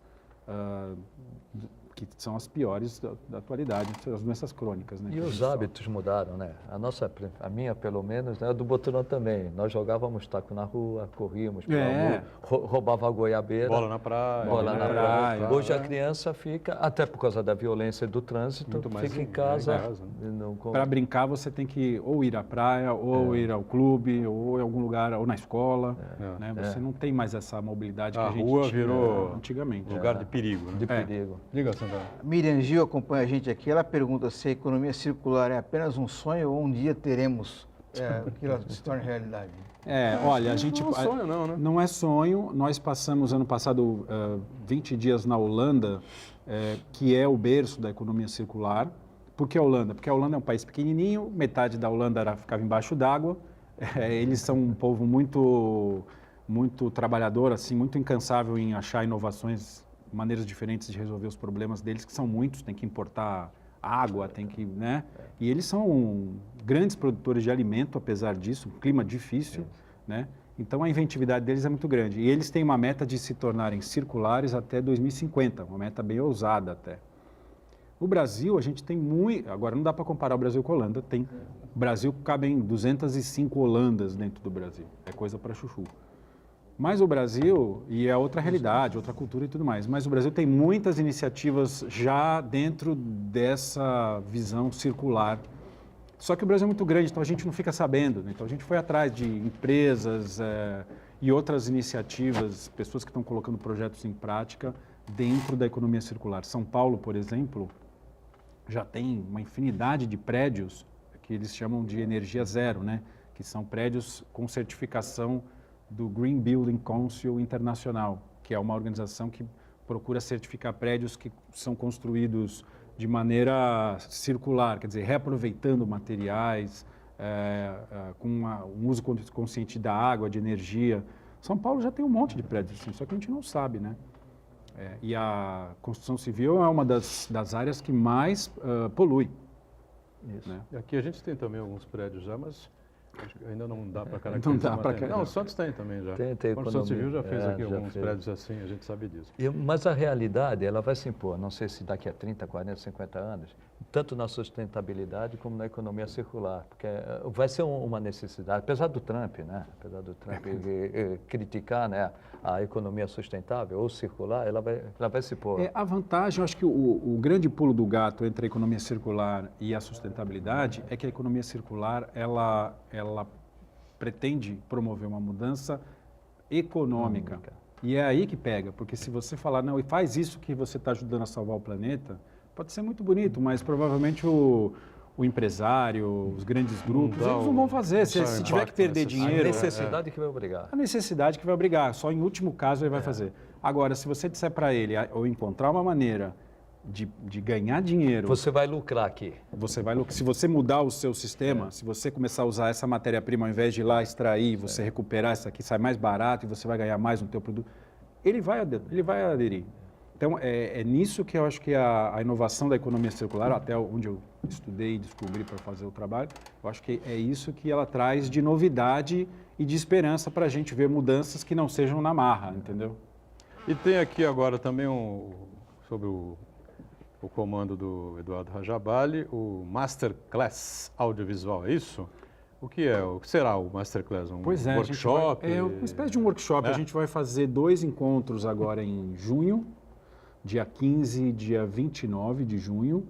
que são as piores da atualidade, as doenças crônicas, né? E os hábitos mudaram, né? A minha, pelo menos, né? A do Boturão também. Nós jogávamos taco na rua, corríamos pela rua, roubava a goiabeira. Bola na praia. Bola na praia. Hoje a criança fica, até por causa da violência do trânsito, fica em casa. Para brincar, você tem que ou ir à praia, ou ir ao clube, ou em algum lugar, ou na escola. Né? Você não tem mais essa mobilidade que a gente rua tinha virou antigamente. Lugar de perigo, né? De perigo. Diga, Santana. Miriam Gil acompanha a gente aqui. Ela pergunta se a economia circular é apenas um sonho ou um dia teremos que ela se torne realidade. Olha, a gente... Não é sonho não, né? Não é sonho. Nós passamos ano passado 20 dias na Holanda, que é o berço da economia circular. Por que a Holanda? Porque a Holanda é um país pequenininho, metade da Holanda ficava embaixo d'água. Eles são um povo muito trabalhador, assim, muito incansável em achar inovações, maneiras diferentes de resolver os problemas deles, que são muitos, tem que importar água, tem que, né? E eles são grandes produtores de alimento, apesar disso, um clima difícil, né? Então a inventividade deles é muito grande. E eles têm uma meta de se tornarem circulares até 2050, uma meta bem ousada até. No Brasil, a gente tem muito... Agora, não dá para comparar o Brasil com a Holanda, tem O Brasil cabem 205 Holandas dentro do Brasil. É coisa para chuchu. Mas o Brasil, e é outra realidade, outra cultura e tudo mais, mas o Brasil tem muitas iniciativas já dentro dessa visão circular. Só que o Brasil é muito grande, então a gente não fica sabendo, né? Então a gente foi atrás de empresas e outras iniciativas, pessoas que estão colocando projetos em prática dentro da economia circular. São Paulo, por exemplo, já tem uma infinidade de prédios que eles chamam de energia zero, né? Que são prédios com certificação do Green Building Council Internacional, que é uma organização que procura certificar prédios que são construídos de maneira circular, quer dizer, reaproveitando materiais, com um uso consciente da água, de energia. São Paulo já tem um monte de prédios assim, só que a gente não sabe, né? E a construção civil é uma das áreas que mais polui. Isso. Né? E aqui a gente tem também alguns prédios já, mas acho que ainda não dá para caracterizar. Não dá para Não, o Santos tem também já. Tem A construção civil já fez aqui já alguns fez. prédios assim, a gente sabe disso. Mas a realidade, ela vai se impor, não sei se daqui a 30, 40, 50 anos, tanto na sustentabilidade como na economia circular, porque vai ser uma necessidade, apesar do Trump, né? Apesar do Trump criticar, né, a economia sustentável ou circular, ela vai se impor. A vantagem, eu acho que o grande pulo do gato entre a economia circular e a sustentabilidade é que a economia circular, ela pretende promover uma mudança econômica. E é aí que pega, porque se você falar, não, e faz isso que você está ajudando a salvar o planeta, pode ser muito bonito, mas provavelmente o empresário, os grandes grupos, eles não vão fazer. Se tiver que perder dinheiro... A necessidade que vai obrigar. A necessidade que vai obrigar, só em último caso ele vai fazer. Agora, se você disser para ele, ou encontrar uma maneira de ganhar dinheiro... Você vai lucrar aqui. Se você mudar o seu sistema, se você começar a usar essa matéria-prima, ao invés de ir lá extrair, você recuperar isso aqui, sai mais barato e você vai ganhar mais no teu produto, ele vai aderir. Então, é nisso que eu acho que a inovação da economia circular, até onde eu estudei e descobri para fazer o trabalho, eu acho que é isso que ela traz de novidade e de esperança para a gente ver mudanças que não sejam na marra, entendeu? E tem aqui agora também sobre o comando do Eduardo Rajabali, o Masterclass Audiovisual, é isso? O que será o Masterclass? Workshop? Uma espécie de um workshop. A gente vai fazer 2 encontros agora em junho, dia 15 e dia 29 de junho.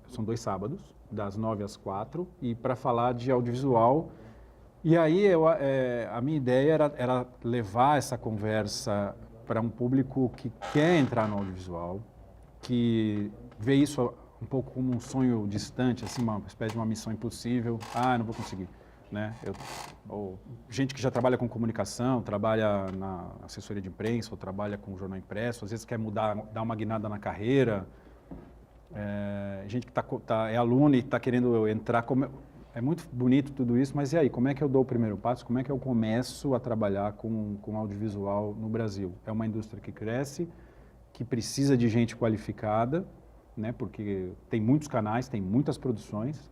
São 2 sábados, das 9 às 4, e para falar de audiovisual. E aí a minha ideia era levar essa conversa para um público que quer entrar no audiovisual, que vê isso um pouco como um sonho distante, assim, uma espécie de uma missão impossível. Não vou conseguir, né? Ou gente que já trabalha com comunicação, trabalha na assessoria de imprensa, ou trabalha com jornal impresso, às vezes quer mudar, dar uma guinada na carreira. Gente que é aluno e está querendo entrar. É muito bonito tudo isso, mas e aí? Como é que eu dou o primeiro passo? Como é que eu começo a trabalhar com audiovisual no Brasil? É uma indústria que cresce, que precisa de gente qualificada, né? Porque tem muitos canais, tem muitas produções.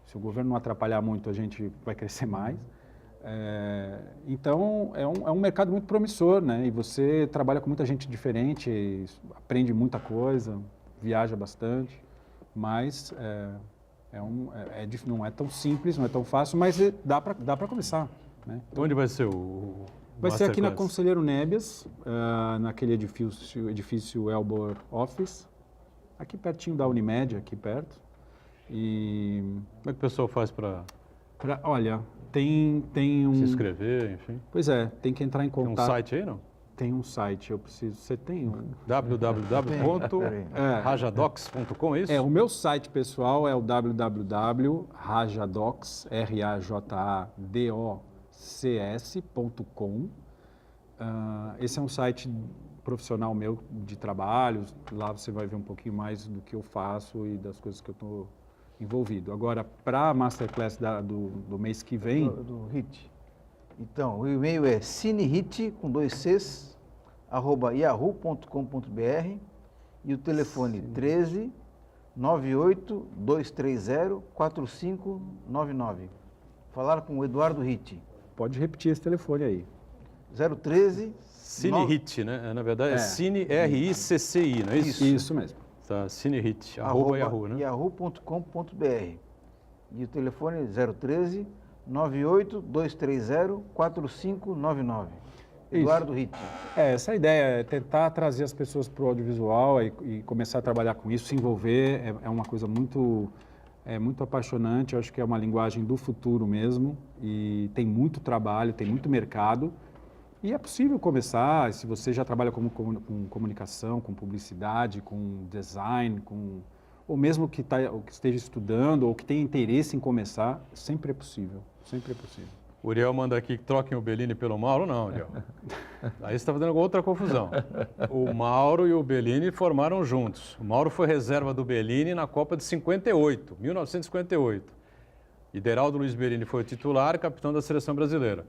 Se o governo não atrapalhar muito, a gente vai crescer mais. Então, é um mercado muito promissor, né? E você trabalha com muita gente diferente, aprende muita coisa, viaja bastante, mas não é tão simples, não é tão fácil, mas dá para começar, né? Onde vai ser o Vai ser aqui na Masterclass? Conselheiro Nébias, naquele edifício Elbor Office, aqui pertinho da Unimed, aqui perto. E Como é que o pessoal faz para olha, tem um... se inscrever, enfim? Pois é, tem que entrar em Tem um contato. site aí, não? Tem um site, você tem um... www.rajadocs.com, é isso? O meu site pessoal é o www.rajadocs, rajadocs.com. Esse é um site profissional meu de trabalho. Lá você vai ver um pouquinho mais do que eu faço e das coisas que eu estou envolvido. Agora, para a Masterclass do mês que vem... Do HIT. Então, o e-mail é cinehit, com 2 Cs, @yahoo.com.br, e o telefone 13 98 230 4599. Falar com o Eduardo Hit. Pode repetir esse telefone aí. 013 CineHit, né? Na verdade é Cine RICCI, não é isso? Isso mesmo. Tá, CineHit, @yahoo, né? yahoo.com.br. E o telefone 013 98 230 4599. Eduardo Ritt. Essa é a ideia, é tentar trazer as pessoas para o audiovisual e começar a trabalhar com isso, se envolver, é uma coisa muito apaixonante, eu acho que é uma linguagem do futuro mesmo, e tem muito trabalho, tem muito mercado, e é possível começar, se você já trabalha com comunicação, com publicidade, com design, ou mesmo que esteja estudando, ou que tenha interesse em começar, sempre é possível, sempre é possível. O Uriel manda aqui que troquem o Bellini pelo Mauro. Não, Uriel. Aí você está fazendo outra confusão. O Mauro e o Bellini formaram juntos. O Mauro foi reserva do Bellini na Copa de 58, 1958. E Deraldo Luiz Bellini foi o titular, capitão da seleção brasileira.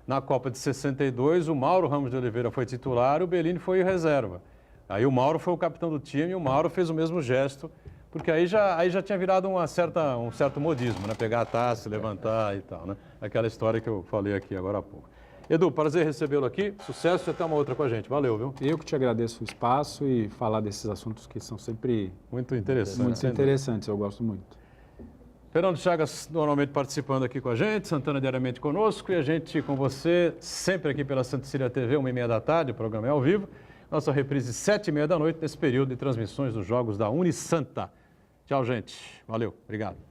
Na Copa de 62, o Mauro Ramos de Oliveira foi titular e o Bellini foi reserva. Aí o Mauro foi o capitão do time e o Mauro fez o mesmo gesto, porque aí já tinha virado um certo modismo, né? Pegar a taça, levantar e tal, né? Aquela história que eu falei aqui agora há pouco. Edu, prazer recebê-lo aqui. Sucesso e até uma outra com a gente. Valeu, viu? Eu que te agradeço o espaço e falar desses assuntos que são sempre muito interessantes. Muito interessantes, eu gosto muito. Fernando Chagas normalmente participando aqui com a gente, Santana diariamente conosco e a gente com você sempre aqui pela Santa Cecília TV, 1h30 da tarde, o programa é ao vivo. Nossa reprise 7h30 da noite, nesse período de transmissões dos jogos da Unisanta. Tchau, gente. Valeu. Obrigado.